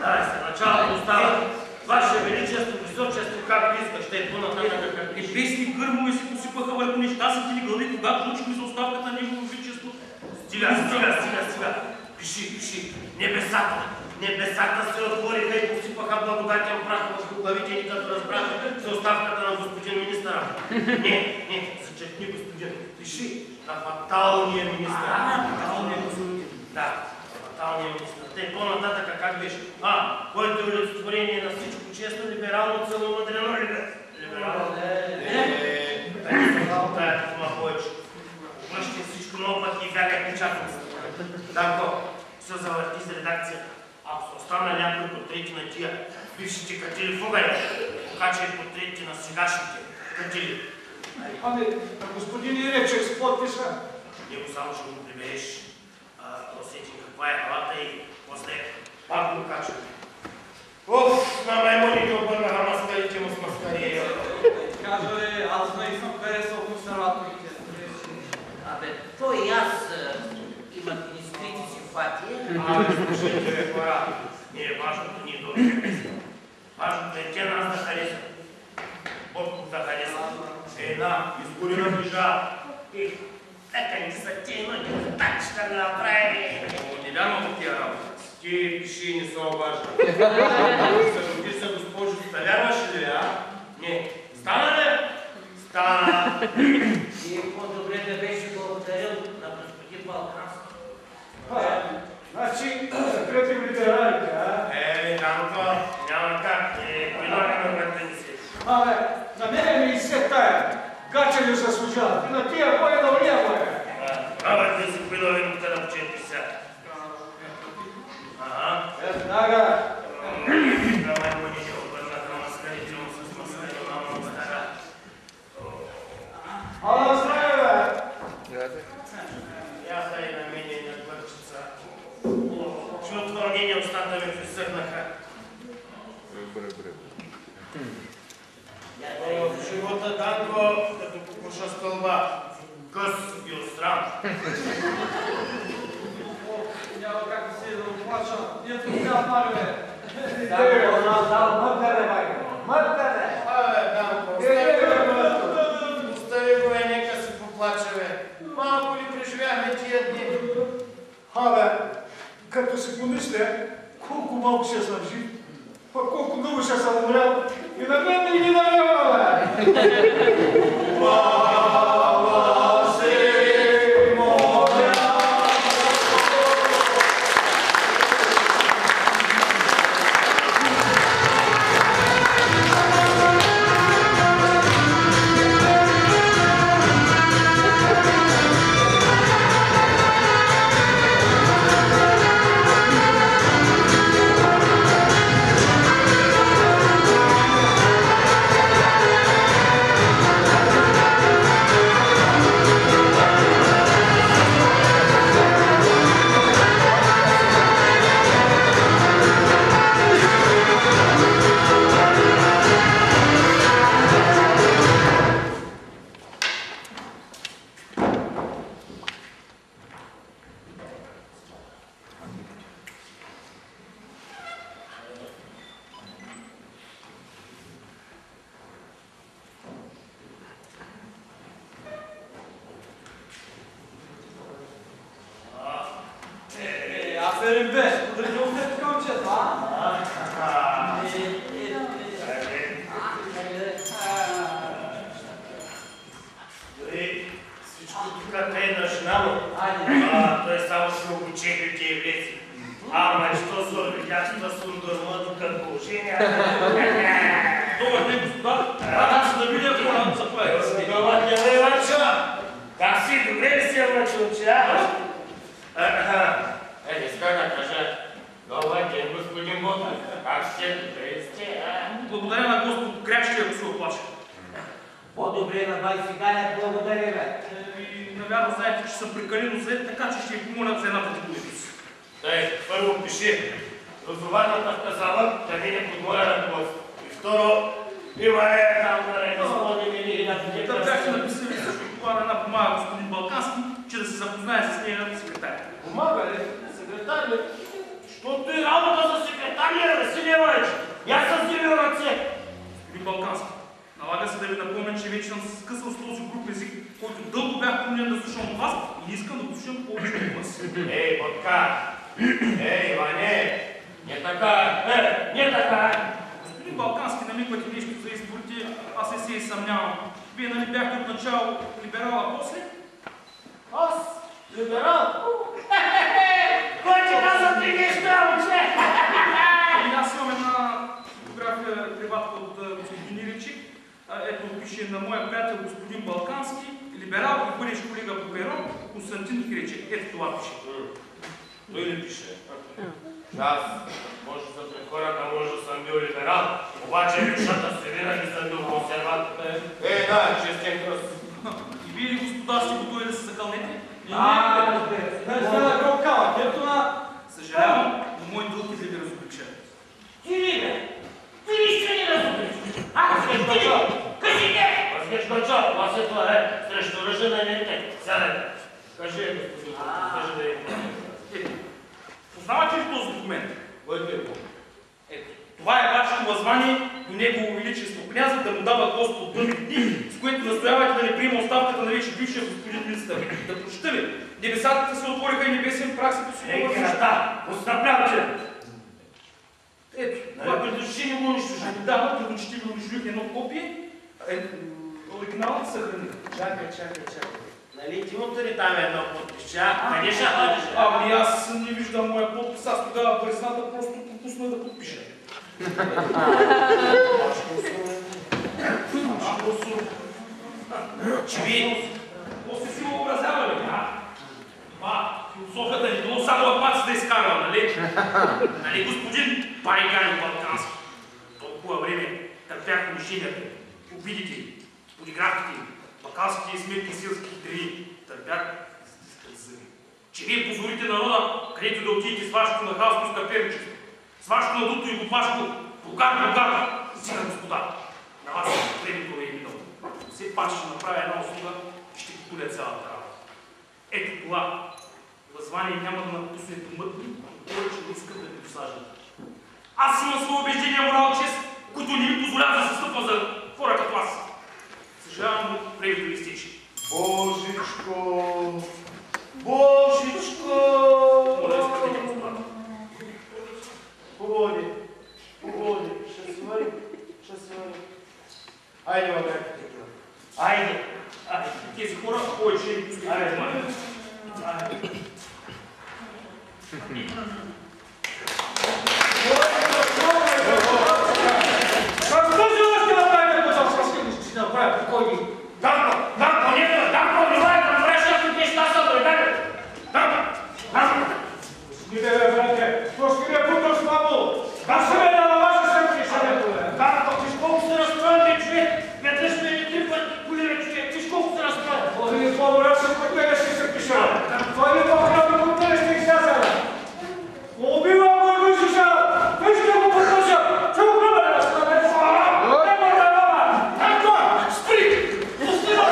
Давай се, началото остава. Ваше величество, височество, както искаш, те е по-нататък как пише. Песни гърмове се посипаха върху нещастните ни глави, когато научихме за оставката на Негово величество. Стига. Пиши. Небесата се отвориха и посипаха благодатен прах върху главите ни, като разбраха за оставката на господин министъра. Не, зачеркни, господин. Пиши на фаталния министър. Да, фаталния министър. Те по-нататъка как беше? Който е олицетворение на всичко честно, либерално, целомъдрено, либерално. Тая дума повече. Мъжте всичко много пъти и бягай печатницата. Данко, се завърти за редакция. Ако са остана някои портрети на тия бившите катили в угари, покачай портретите на сегашните катили. Ами, господин Иречек с подписа. Него само ще го прибереш. Усетим каква е халата и после пак го качваме. На маймоните обърнаха маскарите му с маскария. Кажа ли, аз наистина харесал консерваторите. Той и аз имах ни скрити симпатии. Слушайте, хора, не е важното ни да харесваме. Важното е те нас да харесват. Бог да харесва. Една изгорена движа. И така ни са те, но не так ще направи. Не вярвам в тия работа. Ти пиши не са обажда. Ти се, госпожо, вярваш ли, Не. Стана ли? Стана. И по-добре да беше благодарил на господин Балкански. Значи, закрепим литерарите, Данко, няма как. Прилагаме върта ни се. На мене ми изсе тая. Гача ли заслужава? И на тия кой е на уния кой е? Ти си прилагаме да вчети сега. Веднага. Давай му не обърнаха маскарите му с маскари, мамо стара. Здраве, бе! Я дай на мене и на глъвчица. Чудо вълнение устата ми присъхнаха. В живота, Данко, като покуша стълба, къс и остран. Няма как да си да оплача. Ние тук няма пали, бе. Данко, остави го, нека се поплаче, бе. Малко ли преживяхме тия дни? Като си помисля, колко малко ще съм жив, пък колко много ще съм умрял, и на мен не ги дарява, бе! видяхте да се удърма до към положение. Добър ден, господа. Радвам се да видя хора, заповядайте. Добър ден, Иванчо. Как си? Добре ли си, Иванчо, че? Не ска да кажа. Добър ден, господин Ботов. Как сте? Добре сте, Благодаря на Господ крящия, ако се оплача. По-добре на бай Сиганя, благодаря бе. И навярно знаете, че съм прекалено зле, така че ще ви помоля за една пътеколитус. Дай, първо пиши. Розованата в казала да мине под моя ръководство. И второ, има там да господин или на Да бяхте написали също това на една бумага господин Балкански, че да се запознае с нейната секретаря. Помага ли? Секретар ли? Що ти работа за секретария, бе, си не мъч? Я съм си бил ръце. Господин Балкански, налага се да ви напомня, че вече съм се скъсал с този груп език, който дълго бях помнен да слушам от вас и не искам да го слушам повече от вас. Ей, Ботка! Ей, Иване! Не така! Не така! Господин Балкански, намигвате нещо за изборите, аз не се и съмнявам. Вие нали бяхте от начало либерал, а после? Аз? Либерал? Кой ти каза ти неща, уче? И аз имам една фотография, приватка от господин Иричик. Ето пише на моя приятел господин Балкански, либерал и бъдещ колега по перо, Константин Киричек. Ето това пише. Той не пише. Аз, може да пред хората, може да съм бил либерал, обаче душата се винаги съм бил консерватор. Да, честен кръс. И вие ли, господа, ще готови да се закълнете? Съжалявам, но мой дълг е да ви разоблича. Ти ли бе? Ти ли ще ни разобриш? Аз ще Гочо! Кажи не! Възгеш Гочо, това се това е срещу ръжа на нете. Сядайте. Кажи, господин, кажи да е. Познавате ли този документ? Който е по? Ето, това е вашето възвание до Негово Величество княза да му дава Господ дълги дни, с което настоявате да не приема оставката на вече бившия господин министър. Да прочета ли? Небесата се отвориха и небесен прах се посилва. Ей, крата! Отстъплявате! Ето, Това предуши не го унищожи. да, предочите ви унищожих едно копие, оригиналът съхраних. Чакай. Нали ти му търи там едно подписче, а? Къде ще ходиш? Ами аз не виждам моя подпис, аз тогава призната просто пропусна да подпиша. Че ви после си го образявали, а? Това философията ни било само от маци да изкарва, нали? Нали, господин Байган Балкански? Толкова време търпях униженията, обидите, полиграфите, балканските сметки силски хитрини. Търпях и стискат зъби. Че вие позволите народа, където да отидете с вашето нахалство скъперничество, с вашето надуто и бупашко, богат, сега, господа, на вас времето е минало. Все пак ще направя една услуга и ще потуля цялата работа. Ето това възвание няма да напусне домът ми, повече не искам да ви посаждам. Аз имам своя убеждение, морал, чест, които не ми позволяват да се стъпвам за хора като аз. Съжалявам, но времето ви изтича. Божичко! Божичко! Моля, изпратите, господа. Погоди. Ще се варим. Айде, мабе. Айде. Тези хора повече не пускат. Айде. Данко, внимай, да правиш някакви неща са дойдали. Данко. Иде, бе, брате, пошки ме путал с мамо. Как се ме на ваша съвкишането, бе? Данко, виж колко се разстроен, човек. Веднъж ме не три пъти полира, човек. Виж колко се разстроен. Оди ми по-добре съм под тебе ще се пиша. Той ми по-храбно под тебе ще изляза, бе. Убивам го и го излиза. Той ще го подложа. Чу го, бе, разправя. Не ме да дава. Данко, спри! Пусти го!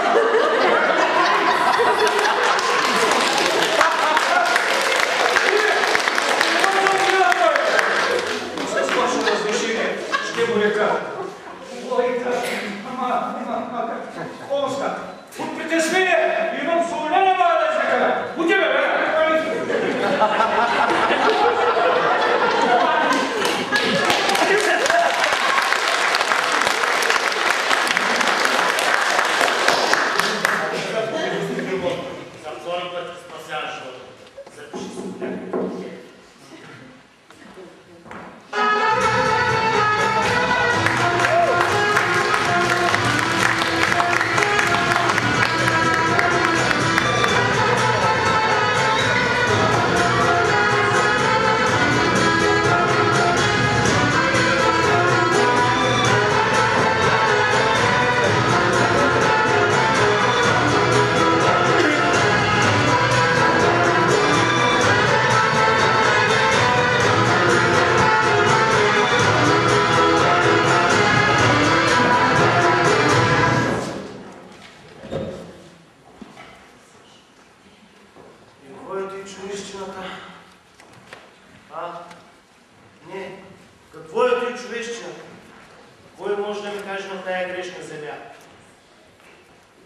на тая грешна земя?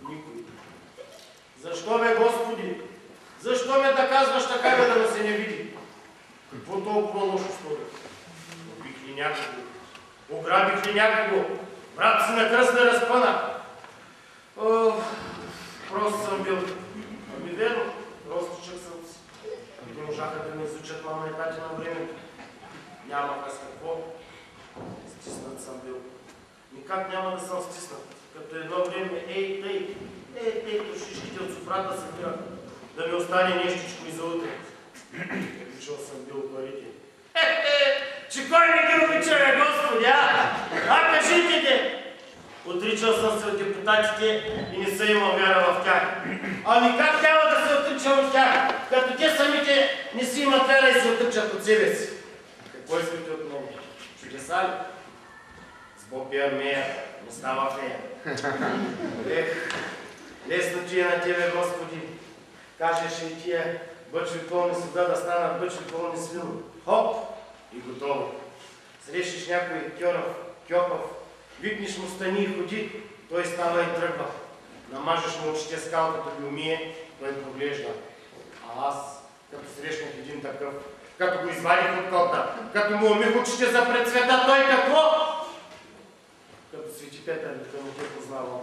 Никой. Защо бе, Господи? Защо ме да казваш така, бе, да се не види? Какво толкова лошо стори? Убих ли някого? Ограбих ли някого? Брат си на кръст да разпъна. Просто съм бил. Ами верно, простичък съм си. Не можаха да ме изучат мама и тати на времето. Няма аз какво. Стиснат съм бил. Никак няма да съм стиснат. Като едно време, тъй, трошичките от софрата се бира. Да ми остане нещичко и за утре. Обичал съм бил парите. Че кой не ги обича, бе, Господи, а? Кажите те! Отричал съм се от депутатите и не съм имал вяра в тях. Ами как трябва да се отричам от тях, като те самите не си имат вяра и се отричат от себе си? Какво искате от мен? Чудеса ли? С Бог бия мея, не става фея. Лесно ти е на тебе, Господи. Кажеше и тия бъчви пълни с вода да станат бъчви пълни с вино. Хоп! И готово. Срещиш някой кьорав, кьопав, викнеш му стани и ходи, той става и тръгва. Намажеш му очите скал, като ги умие, той поглежда. А аз, като срещнах един такъв, като го извадих от кота, като му умих очите за пред света, той какво? Като Свети Петър, като не те познавам.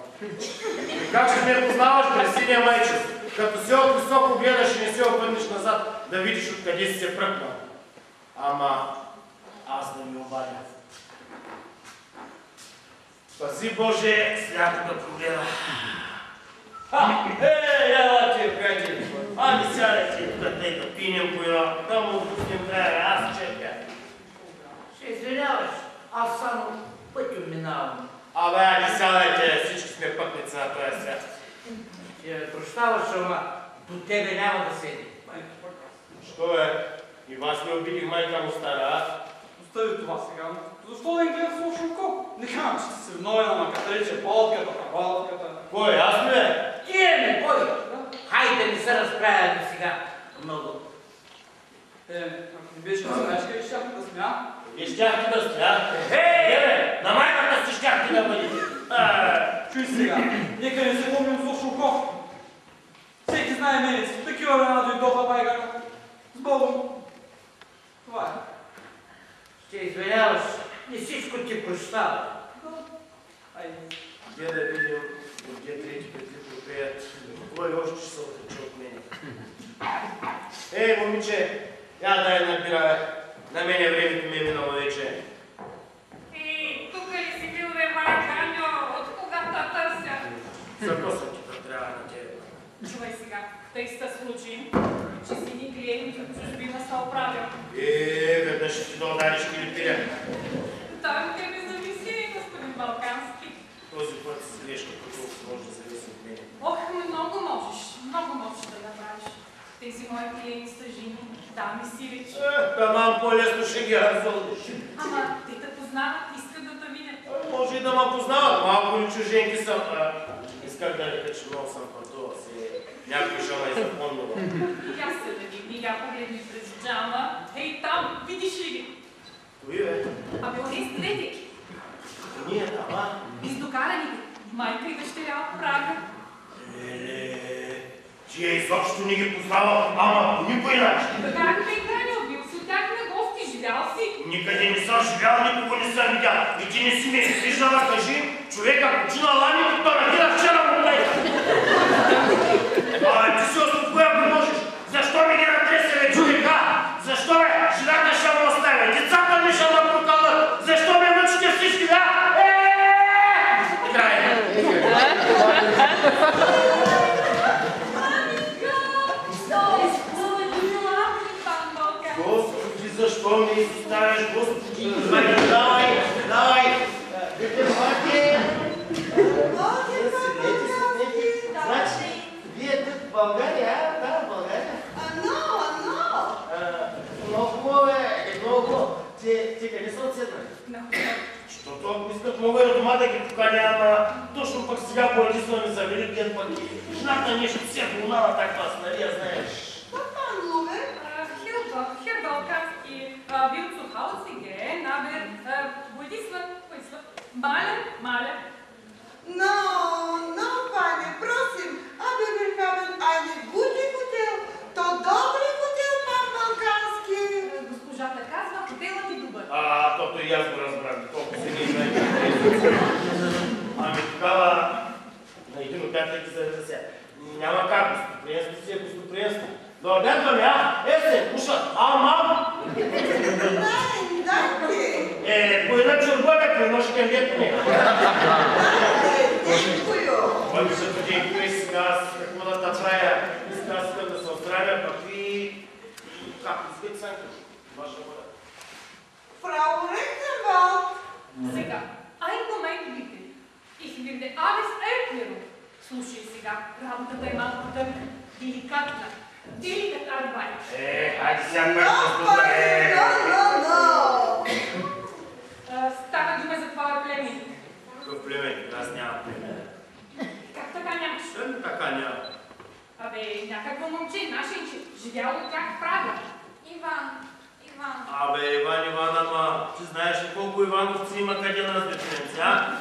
И как ще ме познаваш, през синия майчо? Като се от високо гледаш и не се обърнеш назад, да видиш откъде си се пръкнал. Ама аз да ми обадя. Пази Боже, сляпо да прогледа. Ела ти, приятели. Ами сядайте, къде да пинем по едно, да му отпуснем края, аз черпя. Ще извиняваш, аз само пътю минавам. Абе, не сядайте, всички сме пътници на този свят. Ще прощаваш, ама до тебе няма да седи. Що е? И вас не обидих майка му стара, а? Остави това сега. Защо да им гледам с лошо око? Не казвам, че си виновен, ама като рече палката, палката. Кой, аз ли бе? Ти ме, кой? Хайде не се разправяме сега много. Ако не беше да знаеш, къде щяхте да смя? И щяхте да стоя. Бе, на майката си щяхте да бъдете. Чуй сега, нека не се помним с лошо око. Всеки знае мене си, такива времена дойдоха, байгана. С Богом. Това е. Ще извиняваш, не всичко ти прощава. Айде. Где да видим, где трети петли пропеят, кой още ще се отрече от мене. Момиче, я дай набира, на мене времето ми е минало вече. Тук ли си бил, бе, майканьо? От кога те търся? За какво съм ти трябва на тебе? Чувай сега, тъй се случи, че си ни клиент от чужбина се оправил. Веднъж ще ти да удариш килипиря. Там тебе зависи, господин Балкански. Този път си грешка, като може да зависи от мене. Ох, много можеш да направиш. Тези мои клиенти са жени, дами сивич. Тамам по-лесно ще ги развълниш. Ама те те познават, искат да те видят. Може и да ме познават, малко ли чуженки съм. Исках да река, че много съм пътувал си. Някой жена е запомнила. И аз се да види, я погледни през джама. Ей там, видиш ли ги? Кои бе? Абе, они с трети. Ние там, а? Издокараните. Майка и дъщеря от Прага. Тия изобщо не ги познавам, ама по никой начин. Как бе, Каньо, бил си от тях на гости, живял си? Никъде не съм живял, никого не съм видял. И ти не си ме виждала, кажи, човека почина лани, то надира вчера му дай. Ти си успокоя, ако можеш. Защо ми ги натресе, бе, човека? Защо, бе? Жената ще ме оставя, децата ми ще ме прокалят. Защо ме мъчите всички, да? Играй! Господи, защо ме изоставяш, Господи? Давай! Дете, паке! Значи, вие тук в България, а? Да, в България. Много хубаво е, много. Те къде са отседнали? Защото ако искат, мога и от дома да ги поканя, ама точно пък сега по-единствено ми завели, дед пък жената нещо си е болнала таква, нали, я знаеш. Herr Balkanski, wir zu Hause gehen, aber wo ist es? Malen? защото и аз го разбрах, толкова се не има. Ами тогава на един от приятелите се сега. Няма как, гостоприемство си е гостоприемство. Да обядваме, а? Се, уша, мам! По една чорба, бе, може към дето не. Ой, защото дядко и сега аз какво да направя? Сега искам да се отстраня, пък и... Как, изгъд Санка? Ваша воля. Frau Rechtsanwalt! Сега, ein Moment bitte. Ich werde alles erklären. Слушай сега, работата е малко тънка, деликатна. Деликат арбайт. Хайде сега пък Става дума за твоя племенник. Какъв племенник? Аз нямам племенник. Как така нямаш? Така няма. Абе, някакво момче, нашенче, живяло от тях в Прага. Иван. Абе, Иван, ама ти знаеш ли колко Ивановци има къде на разбеченци, а?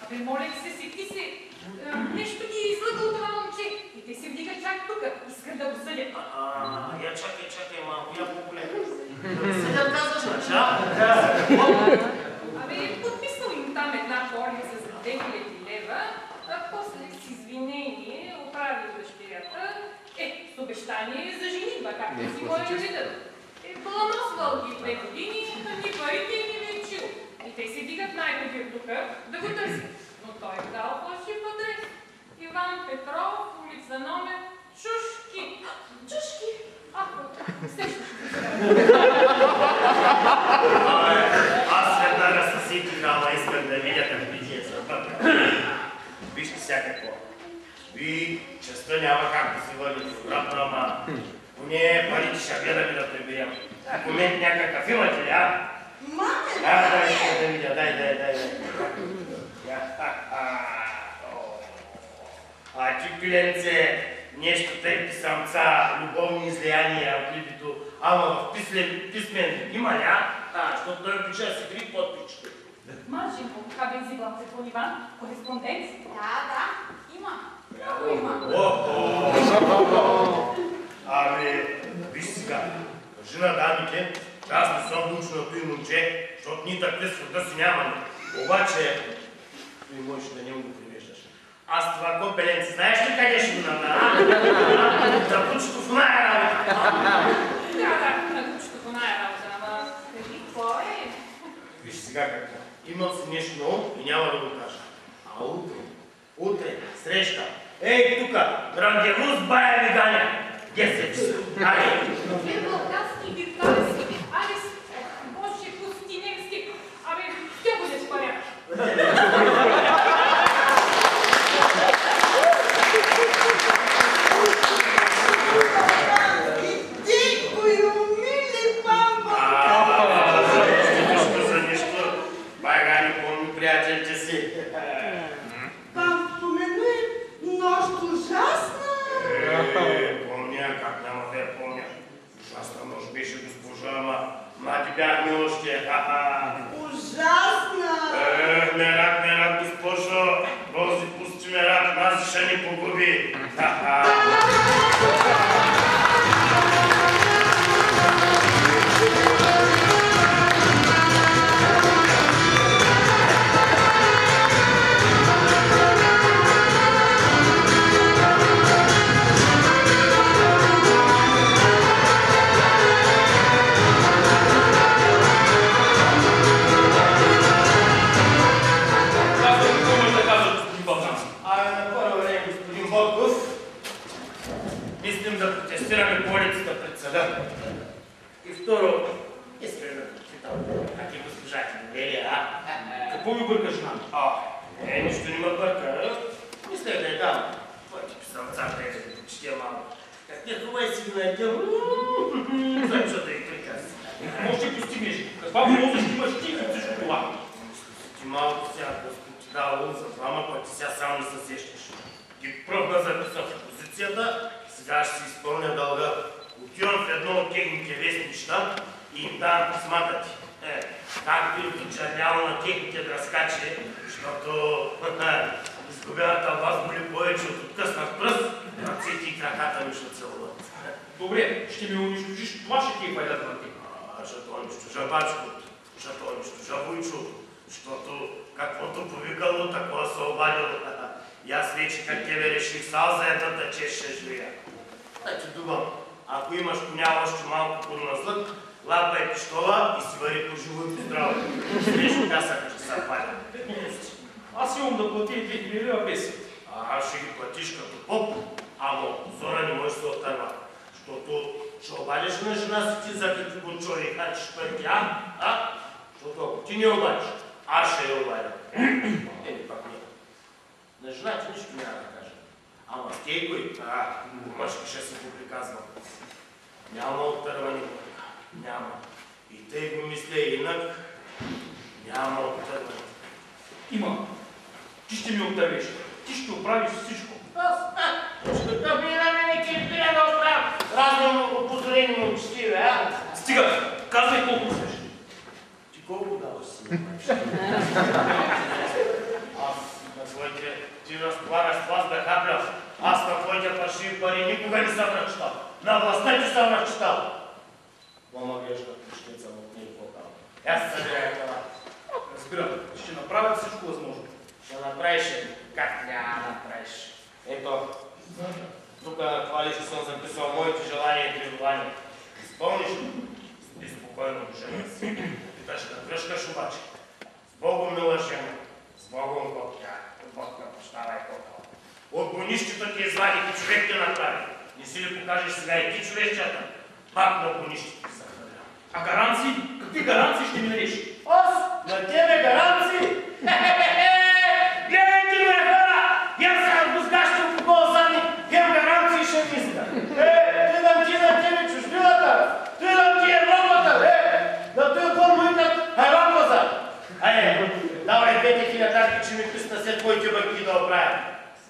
Абе, моля ти се, сети се. Нещо ги е излъгал това момче. И те се вдигат чак тук. Искат да го съдят. Я чакай малко, я по-голем. Съдят казваш, значи, а? Абе, подписал им там една полица за 2000 лева, а после с извинение оправил дъщерята, с обещание за женитба, както си го е видят. Баламосвал ги 2 години, ни парите ни лечил. И те се дигат най-добир тук да го търсят. Но той е дал фалшив адрес. Иван Петров, улица номер Чушки. Чушки? Сещаш ли? Аз веднага със сетих, ама искам да видя как видия съдбата. Вижте всякакво. Ви честа няма как да се върнете обратно, ама поне парите ще гледаме да приберем. Документ някакъв имате ли, а? Дай, ще да видя, дай. Ти, пиленце, нещо тъй писамца, любовни излияния от либито, ама в писмен има ли, а? Защото той пише да си гри подпичите. Маженко, haben Sie Gott von Ivan? Korrespondenz? Да, има. Много има. Ами, виж сега, кажи на дамите, аз не съм научното и момче, защото ние такива света си нямаме. Обаче, той можеш да не му го привеждаш. Аз това копеленци, знаеш ли къде ще го намеря? За кучето в оная работа. Да, на кучето в оная работа, ама кажи, какво е? Виж сега какво. Имам си нещо на ум и няма да го кажа. А утре, среща. Ей, тука, рандеву с бая ми ганя. 10 часа. Айде. Виртуалски, виртуалски, alles, Боже, пусти немски. Абе, ще бъдеш паря. Приятелите си. Там споменуй нощ ужасна. Помня, как няма да я помня. Ужасна нощ беше госпожа, ама млади бяхме още. Ужасна. Мерак, госпожо. Рози, пусти мерак, нас ще ни погуби. Мислим да протестираме по улицата пред съда. И второ, искаме да попитам, как е госпожа Кинелия, а? Какво ми бъркаш, жена? Нищо не ме бърка. Мислех да я дам. Твоите писамца, тези да почти малко. Как не това си го найдем, зачу да и прикази. Може да постигнеш. Каква полза ще имаш ти от всичко това? Ти малко сега, Господ ти дава ум за двама, който ти сега само не се сещаш. Ти пробва записал в позицията, сега ще си изпълня дълга. Отивам в едно от техните вестнища и им давам писмата ти. Как би дочерняло на техните дръскачи, защото изгубената вас боли повече от откъснат пръст, ръцете и краката ми ще целуват. Добре, ще ми унищожиш, това ще ти е пайдата на ти. Ще то унищожа, бачко. защото унищожа Войчо, защото каквото повикало, такова се обадило. И аз вече как тебе реших сал за едната чест ще живея. Да ти думам, ако имаш коня още малко подназлък, лапай пиштола и си вари по живо и по здраво. Смешно касака, че са паля. Аз имам да плати 2000 лева песен. Аз ще ги платиш като поп, ама Зора не може да се отърва. Защото ще обадиш на жена си ти за какви кончори и хачиш парите, а? Защото ако ти не обадиш, аз ще я обадя. Пак не. На жена ти нищо няма да кажа. Ама Стейкой, мъжки ще се поприказвам. Няма отървани, няма. И тъй го мисля инак, няма отървани. Има. Ти ще ми отървеш. Ти ще оправиш всичко. Ще да би на мене ти да оправя. Разно опозорени момчетиве, а? Стига, казвай колко искаш. Ти колко даваш си? Аз на твоите, ти разполагаш с вас да хапля. Аз на твоите паршиви пари никога не съм разчитал. На властта ти съм разчитал. Мома грешка, пушкица от нея по-кал. Аз събирая това. Разбирам, ще направя всичко възможно. Ще направиш как трябва да направиш. Ето, тук на това лише съм записал моите желания и требования. Изпълниш ли? Спи спокойно, жена си. Питаш да гръшкаш обаче. С Богом, мила жена. С Богом, Бог ме прощава и по-кал. От гонището ти извади, ти човек те направи. Не си ли покажеш сега и ти човечата? Пак на гонището ти захвърля. А гаранции? Какви гаранции ще ми дадеш? Аз? На тебе гаранции? Гледайте ме, хора! Хем сега гузгащи по голзани, хем гаранции ще мисля. Гледам ти на тебе чужбината, гледам ти Европата, на той отвън му викат Европата. Давай 2000 че ми писна след твоите бъки да оправя.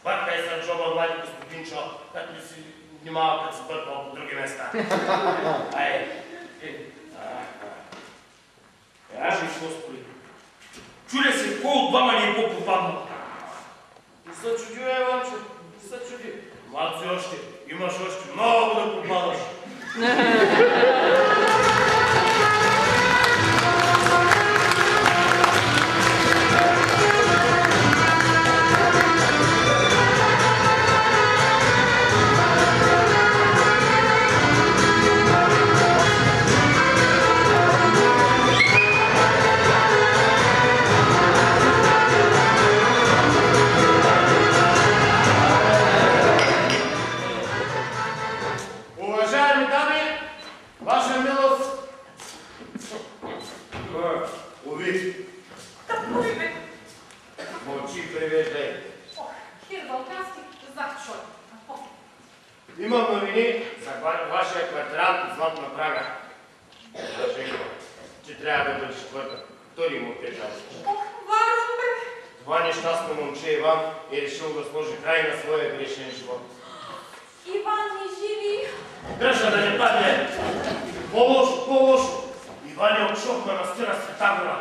Бъркай съм джоба, млади господинчо, като ли си внимава, като се бъркал по други места. Кажи, Господи. Чудя се, кой от двама ни е по-попаднал? Не се чуди, Еванчо, не се чуди. Млад си още, имаш още много да попадаш. Уважаеми дами, ваша милост. Уви. Мълчи и превеждай. Хир Балкански, захчой. Имам новини за вашия квартирант извън на Прага. Женко, ти трябва да бъдеш втори му приятел. Варвам, бе. Това нещастно момче Иван е решил да сложи край на своя грешен живот. Иван не живи. Дръжа да не падне! По-лошо, по-лошо! Иван е отшок манастира Света Гора.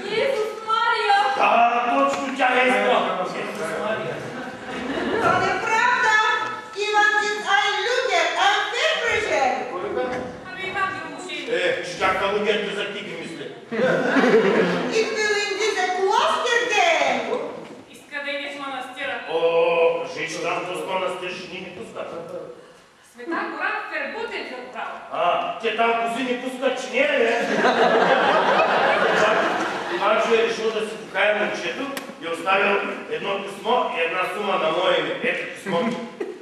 Исус Мария! Да, точно тя е изгла! Исус Мария. To nieprawda! Iwan jest ein Luger, ein Verbrecher! Кой бе? Ами Иван ги муши. Че чака лугерите за тиги мисли. Ich will in diese Kloster gehen! Иска да идеш в манастира. О, кажи, че там с манастир ще ни пускат. Света гора Фербутен те оправа. Те там кози ни пускат, че не е, Иванчо е решил да си покая момчето и оставил едно писмо и една сума на мое име. Ето писмото.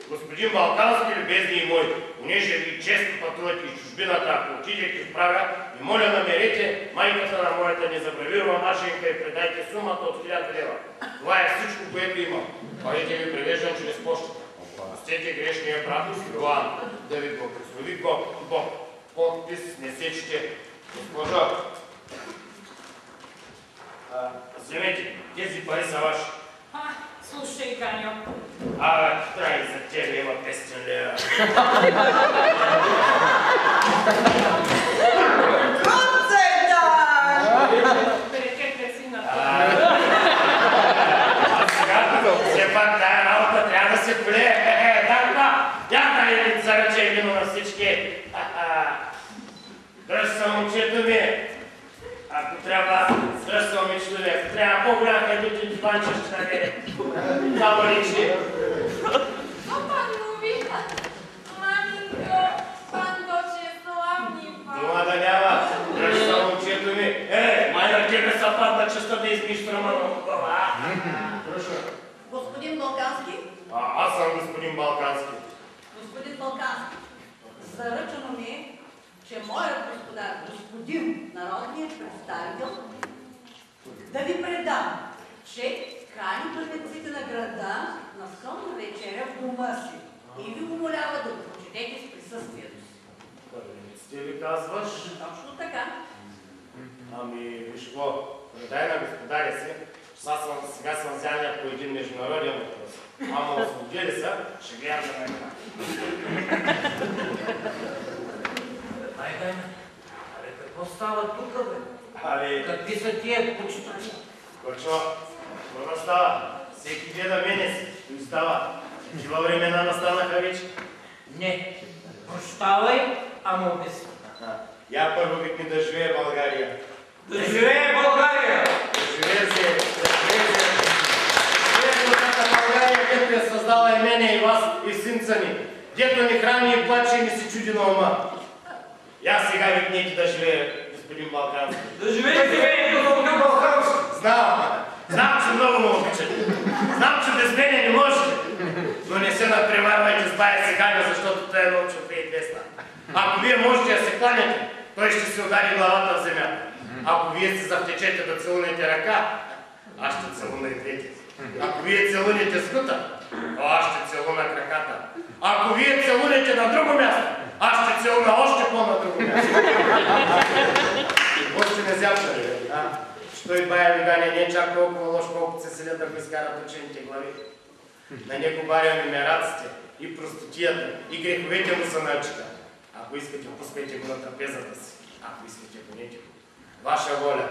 Господин Балкански, любезни и мои, понеже ви често пътувате из чужбината, ако отидете в Прага, и моля намерете майката на моята незабравирова Машенка и предайте сумата от 1000 лева. Това е всичко, което имам. Парите ви превеждам чрез почтата. Простете грешния брат Йоан, да ви благослови Бог. Подпис не сечете. Госпожо, вземете, тези пари са ваши. Слушай, Ганьо. Трай за тебе има 500 лева. Gott sei Dank! Перекетне сината. Сега, все пак тая работа трябва да се полее. Яка ли заръчай вино на всички? Дръж се, момчето ми. Ако трябва, сръщваме човек. Трябва по-голям хайдут и банча ще намеря. Само личи. Панови, маминко, пандоче, славни пан. Дома да няма. Дръж са момчето ми. Май на тебе са падна честа да измиш тръма на глава. Господин Балкански? Аз съм господин Балкански. Господин Балкански, заръчано ми е, че моят господар, господин народният представител, да ви предам, че кани пътниците на града на скромна вечеря в дома си и ви умолява да го почетете с присъствието си. Първениците ли казваш? Точно така. Ами, виж какво, предай на господаря си, сега съм взял по един международен въпрос. Ама освободили са, ще гледам за мен. Айде, какво става тук, бе? Али, Какви са тия почитания? Кочо, какво да става? Всеки гледа мене си и остава. Такива времена настанаха вече. Не, прощавай, ама обясни. Я първо викни да живее България. Да живее България! Да живее се, да живее се. Живее голямата България, дето я създала и мене, и вас, и синца ни. Дето ни храни и плаче и ми се чуди на ума. Я сега викнете да живее господин Балкански. Да живее семейството Балкански! Знам, че много му обичате. Знам, че без мене не можете. Но не се напреварвайте с бая сеганя, защото той е научил 2200. Ако вие можете да се кланяте, той ще се удари главата в земята. Ако вие се завтечете да целунете ръка, аз ще целуна и двете. Ако вие целунете скута, то аз ще целуна краката. Ако вие целунете на друго място, аз ще целуна още по-на друго място. Още не зяпшали, що и бая ви ганя не е чак толкова лош, колкото се селят да го изкарат учените глави. На него баря ми мераците, и простотията, и греховете му са начика. Ако искате, пускайте го на трапезата си. Ако искате, гонете го. Ваша воля.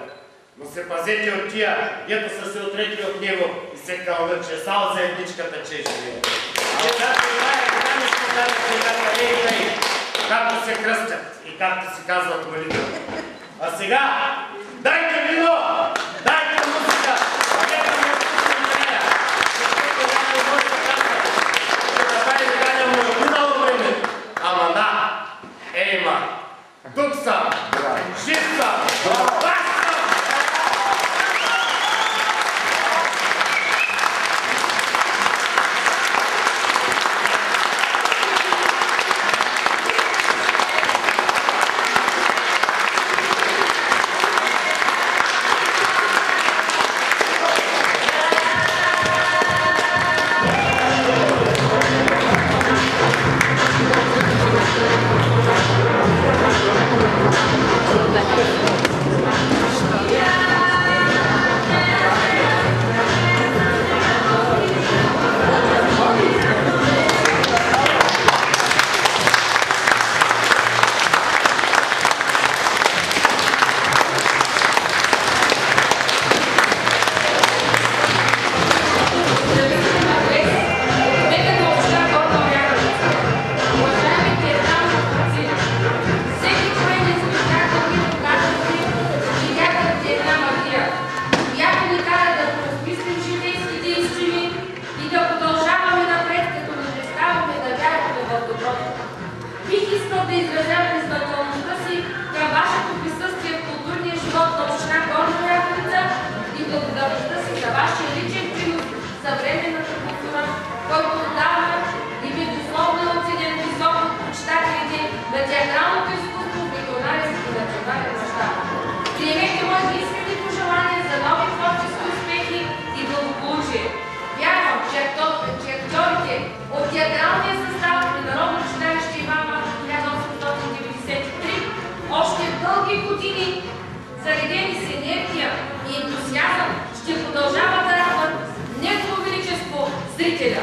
Но се пазете от тия, дето са се отретили от него и се кълнат, че само за едничката че живее. Както се кръстят и както се казват молитва. А сега, дайте вино! Дайте музика! Дайте музика! Защото няма може да казва, че така и така не може минало време. Ама да, ейма, тук съм, жив съм, баш съм! Зрителя.